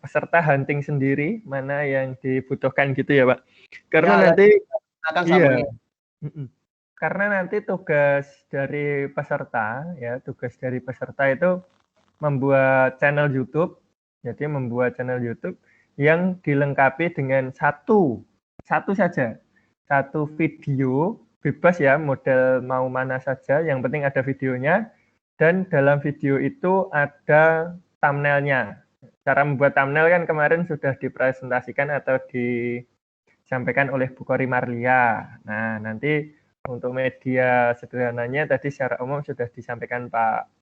peserta hunting sendiri mana yang dibutuhkan gitu ya Pak. Karena nanti karena nanti tugas dari peserta itu membuat channel YouTube. Jadi membuat channel YouTube yang dilengkapi dengan satu video bebas ya, model mau mana saja, yang penting ada videonya, dan dalam video itu ada thumbnailnya. Cara membuat thumbnail kan kemarin sudah dipresentasikan atau disampaikan oleh Bu Kori Marlia. Nah, nanti untuk media sederhananya tadi secara umum sudah disampaikan Pak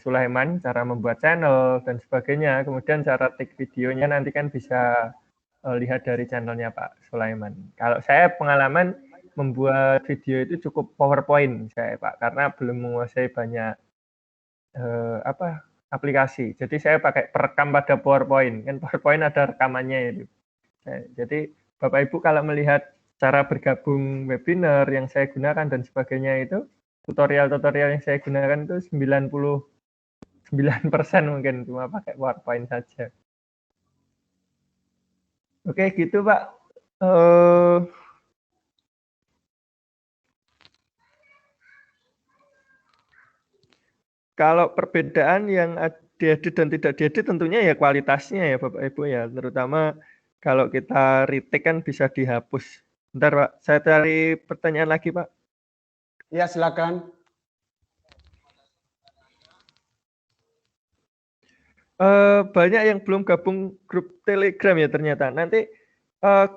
Sulaiman, cara membuat channel dan sebagainya. Kemudian cara take videonya nanti kan bisa lihat dari channelnya Pak Sulaiman. Kalau saya pengalaman membuat video itu cukup PowerPoint saya Pak, karena belum menguasai banyak aplikasi. Jadi saya pakai perekam pada PowerPoint. Kan PowerPoint ada rekamannya itu. Jadi Bapak Ibu kalau melihat cara bergabung webinar yang saya gunakan dan sebagainya itu, tutorial-tutorial yang saya gunakan itu 99% mungkin cuma pakai PowerPoint saja. Oke, gitu Pak. Kalau perbedaan yang diedit dan tidak diedit tentunya ya kualitasnya ya Bapak Ibu ya, terutama kalau kita retake kan bisa dihapus. Bentar Pak, saya cari pertanyaan lagi Pak. Ya, silakan. Banyak yang belum gabung grup Telegram ya ternyata. Nanti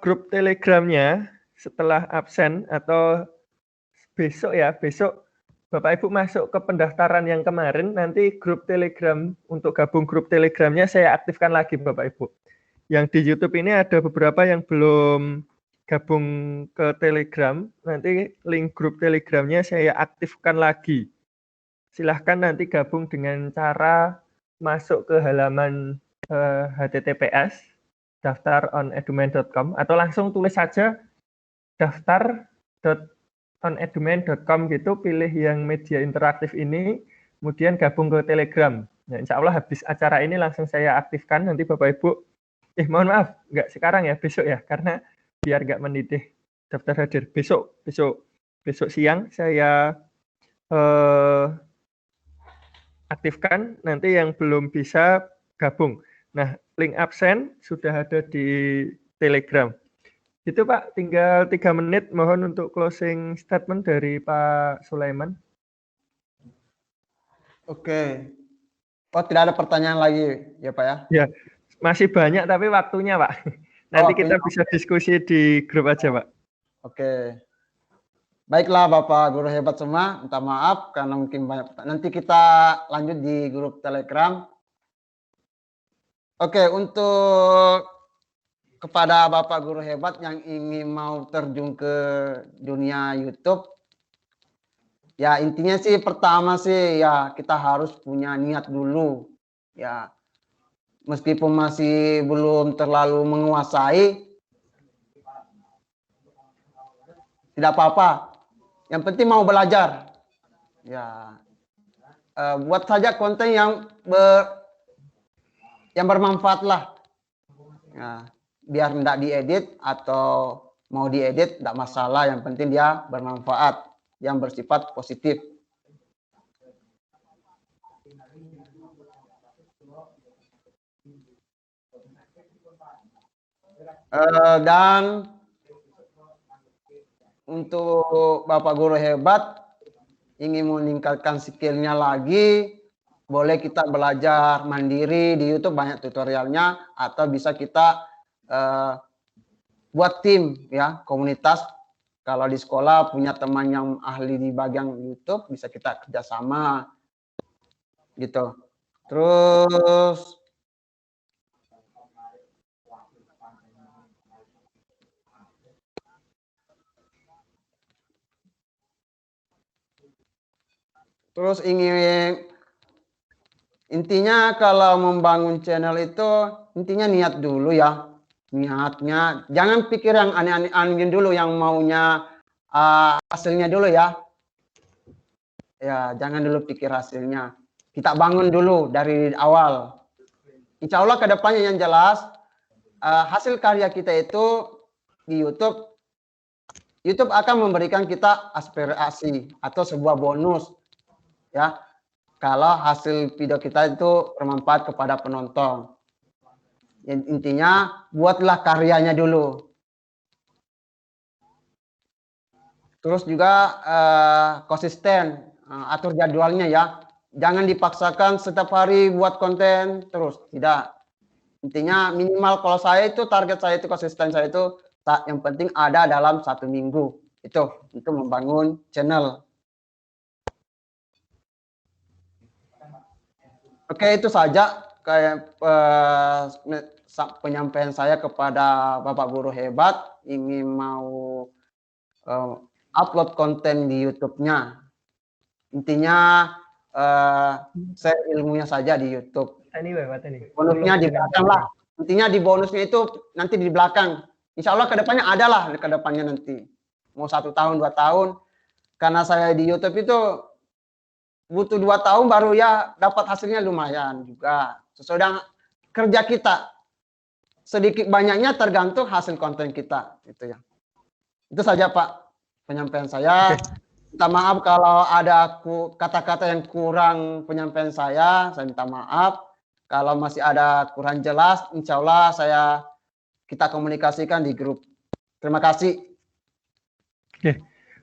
grup Telegramnya setelah absen atau besok Bapak Ibu masuk ke pendaftaran yang kemarin, nanti grup Telegram, untuk gabung grup Telegramnya saya aktifkan lagi Bapak Ibu. Yang di YouTube ini ada beberapa yang belum gabung ke Telegram, nanti link grup Telegramnya saya aktifkan lagi. Silahkan nanti gabung dengan cara masuk ke halaman https daftaronedumain.com atau langsung tulis saja daftar.onedumain.com gitu, pilih yang media interaktif ini, kemudian gabung ke Telegram. Nah, insya Allah habis acara ini langsung saya aktifkan, nanti Bapak Ibu, mohon maaf, nggak sekarang ya, besok ya, karena biar nggak mendidih daftar hadir. Besok siang saya aktifkan, nanti yang belum bisa gabung. Nah, link absen sudah ada di Telegram. Itu Pak, tinggal 3 menit, mohon untuk closing statement dari Pak Sulaiman. Oke. Oh, tidak ada pertanyaan lagi ya Pak ya? Ya, masih banyak tapi waktunya Pak. Nanti kita bisa diskusi di grup aja Pak. Oke. Baiklah Bapak Guru hebat semua, minta maaf karena mungkin banyak pertanyaan. Nanti kita lanjut di grup Telegram. Oke, untuk kepada Bapak Guru Hebat yang ingin mau terjun ke dunia YouTube, ya intinya sih pertama sih ya kita harus punya niat dulu. Ya, meskipun masih belum terlalu menguasai, tidak apa-apa. Yang penting mau belajar. Ya, buat saja konten yang bermanfaat lah. Ya, biar tidak diedit atau mau diedit tidak masalah. Yang penting dia bermanfaat, yang bersifat positif. Dan untuk Bapak Guru Hebat ingin meningkatkan skillnya lagi, boleh kita belajar mandiri di YouTube, banyak tutorialnya, atau bisa kita buat tim ya, komunitas. Kalau di sekolah punya teman yang ahli di bagian YouTube, bisa kita kerjasama gitu. Terus intinya kalau membangun channel itu intinya niat dulu ya. Niatnya jangan pikir yang aneh-aneh dulu, yang maunya hasilnya dulu ya. Ya, jangan dulu pikir hasilnya. Kita bangun dulu dari awal. Insya Allah kedepannya yang jelas hasil karya kita itu di YouTube akan memberikan kita aspirasi atau sebuah bonus ya. Kalau hasil video kita itu bermanfaat kepada penonton. Intinya buatlah karyanya dulu. Terus juga konsisten, atur jadwalnya ya. Jangan dipaksakan setiap hari buat konten terus, tidak. Intinya minimal kalau saya itu target saya itu konsisten saya itu yang penting ada dalam 1 minggu. Itu membangun channel. Oke, itu saja kayak penyampaian saya kepada Bapak Guru Hebat ingin mau upload konten di YouTube-nya. Intinya saya ilmunya saja di YouTube. Bonusnya di belakang lah. Intinya di bonusnya itu nanti di belakang. Insya Allah kedepannya ada lah kedepannya nanti. Mau 1 tahun 2 tahun. Karena saya di YouTube itu butuh 2 tahun baru ya dapat hasilnya lumayan juga. Sesuai dengan kerja kita. Sedikit banyaknya tergantung hasil konten kita. Itu ya. Itu saja Pak penyampaian saya. Minta maaf kalau ada kata-kata yang kurang penyampaian saya minta maaf. Kalau masih ada kurang jelas, insya Allah kita komunikasikan di grup. Terima kasih.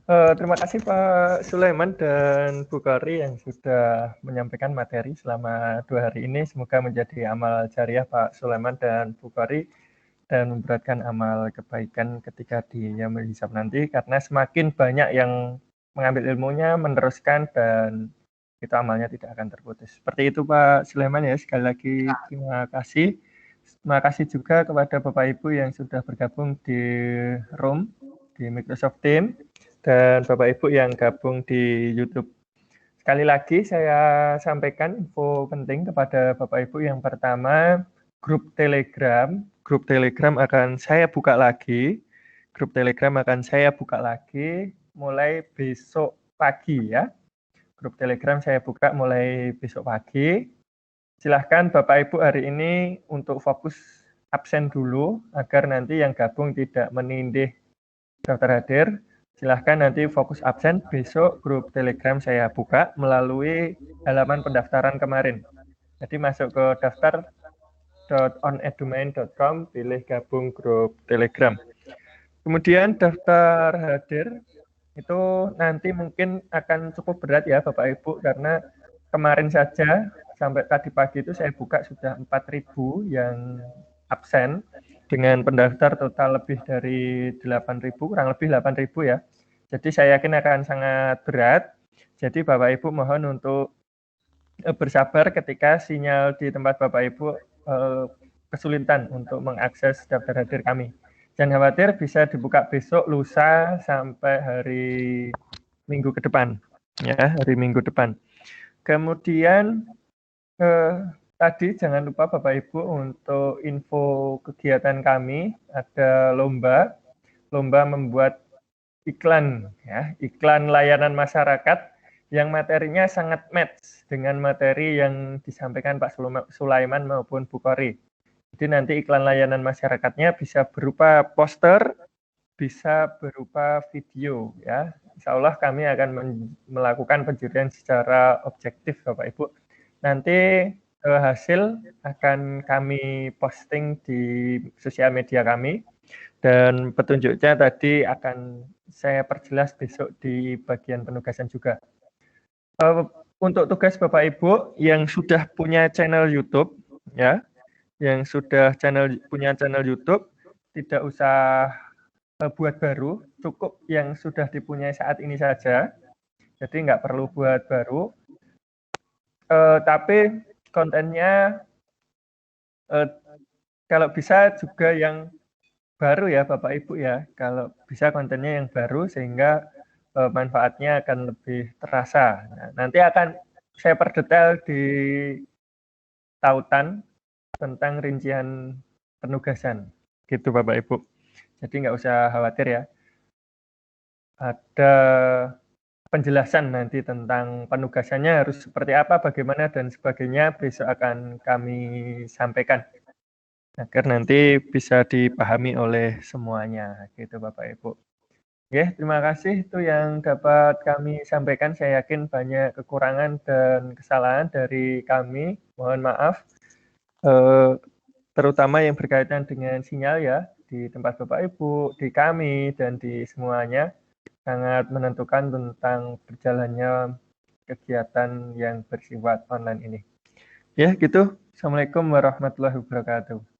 Terima kasih Pak Sulaiman dan Bu Kori yang sudah menyampaikan materi selama 2 hari ini. Semoga menjadi amal jariah Pak Sulaiman dan Bu Kori dan memberatkan amal kebaikan ketika di yaumul hisab nanti, karena semakin banyak yang mengambil ilmunya, meneruskan, dan itu amalnya tidak akan terputus. Seperti itu Pak Sulaiman ya, sekali lagi terima kasih. Terima kasih juga kepada Bapak Ibu yang sudah bergabung di room, di Microsoft Teams, dan Bapak Ibu yang gabung di YouTube. Sekali lagi saya sampaikan info penting kepada Bapak Ibu. Yang pertama, grup Telegram akan saya buka lagi. Grup Telegram akan saya buka lagi mulai besok pagi ya. Grup Telegram saya buka mulai besok pagi. Silahkan Bapak Ibu hari ini untuk fokus absen dulu agar nanti yang gabung tidak menindih daftar hadir. Silahkan nanti fokus absen, besok grup Telegram saya buka melalui halaman pendaftaran kemarin. Jadi masuk ke daftar.onedumain.com, pilih gabung grup Telegram. Kemudian daftar hadir itu nanti mungkin akan cukup berat ya Bapak Ibu, karena kemarin saja sampai tadi pagi itu saya buka sudah 4.000 yang absen. Dengan pendaftar total lebih dari 8.000, kurang lebih 8.000 ya. Jadi saya yakin akan sangat berat. Jadi Bapak Ibu mohon untuk bersabar ketika sinyal di tempat Bapak Ibu kesulitan untuk mengakses daftar hadir kami. Jangan khawatir, bisa dibuka besok, lusa, sampai hari Minggu ke depan. Ya, hari Minggu depan. Kemudian tadi jangan lupa Bapak Ibu untuk info kegiatan kami, ada lomba membuat iklan, ya, iklan layanan masyarakat yang materinya sangat match dengan materi yang disampaikan Pak Sulaiman maupun Bu Kori. Jadi nanti iklan layanan masyarakatnya bisa berupa poster, bisa berupa video, ya. Insya Allah kami akan melakukan penjurian secara objektif, Bapak Ibu. Nanti hasil akan kami posting di sosial media kami, dan petunjuknya tadi akan saya perjelas besok di bagian penugasan juga. Untuk tugas Bapak Ibu yang sudah punya channel YouTube, ya, yang sudah punya channel YouTube, tidak usah buat baru, cukup yang sudah dipunyai saat ini saja. Jadi nggak perlu buat baru. Tapi kontennya kalau bisa juga yang baru ya Bapak Ibu ya. Kalau bisa kontennya yang baru sehingga manfaatnya akan lebih terasa. Nah, nanti akan saya perdetail di tautan tentang rincian penugasan. Gitu Bapak Ibu. Jadi nggak usah khawatir ya. Ada penjelasan nanti tentang penugasannya harus seperti apa, bagaimana, dan sebagainya besok akan kami sampaikan. Agar nanti bisa dipahami oleh semuanya. Gitu Bapak Ibu. Oke, terima kasih, itu yang dapat kami sampaikan. Saya yakin banyak kekurangan dan kesalahan dari kami, mohon maaf, terutama yang berkaitan dengan sinyal ya, di tempat Bapak Ibu, di kami, dan di semuanya, sangat menentukan tentang berjalannya kegiatan yang bersifat online ini. Ya, gitu. Assalamualaikum warahmatullahi wabarakatuh.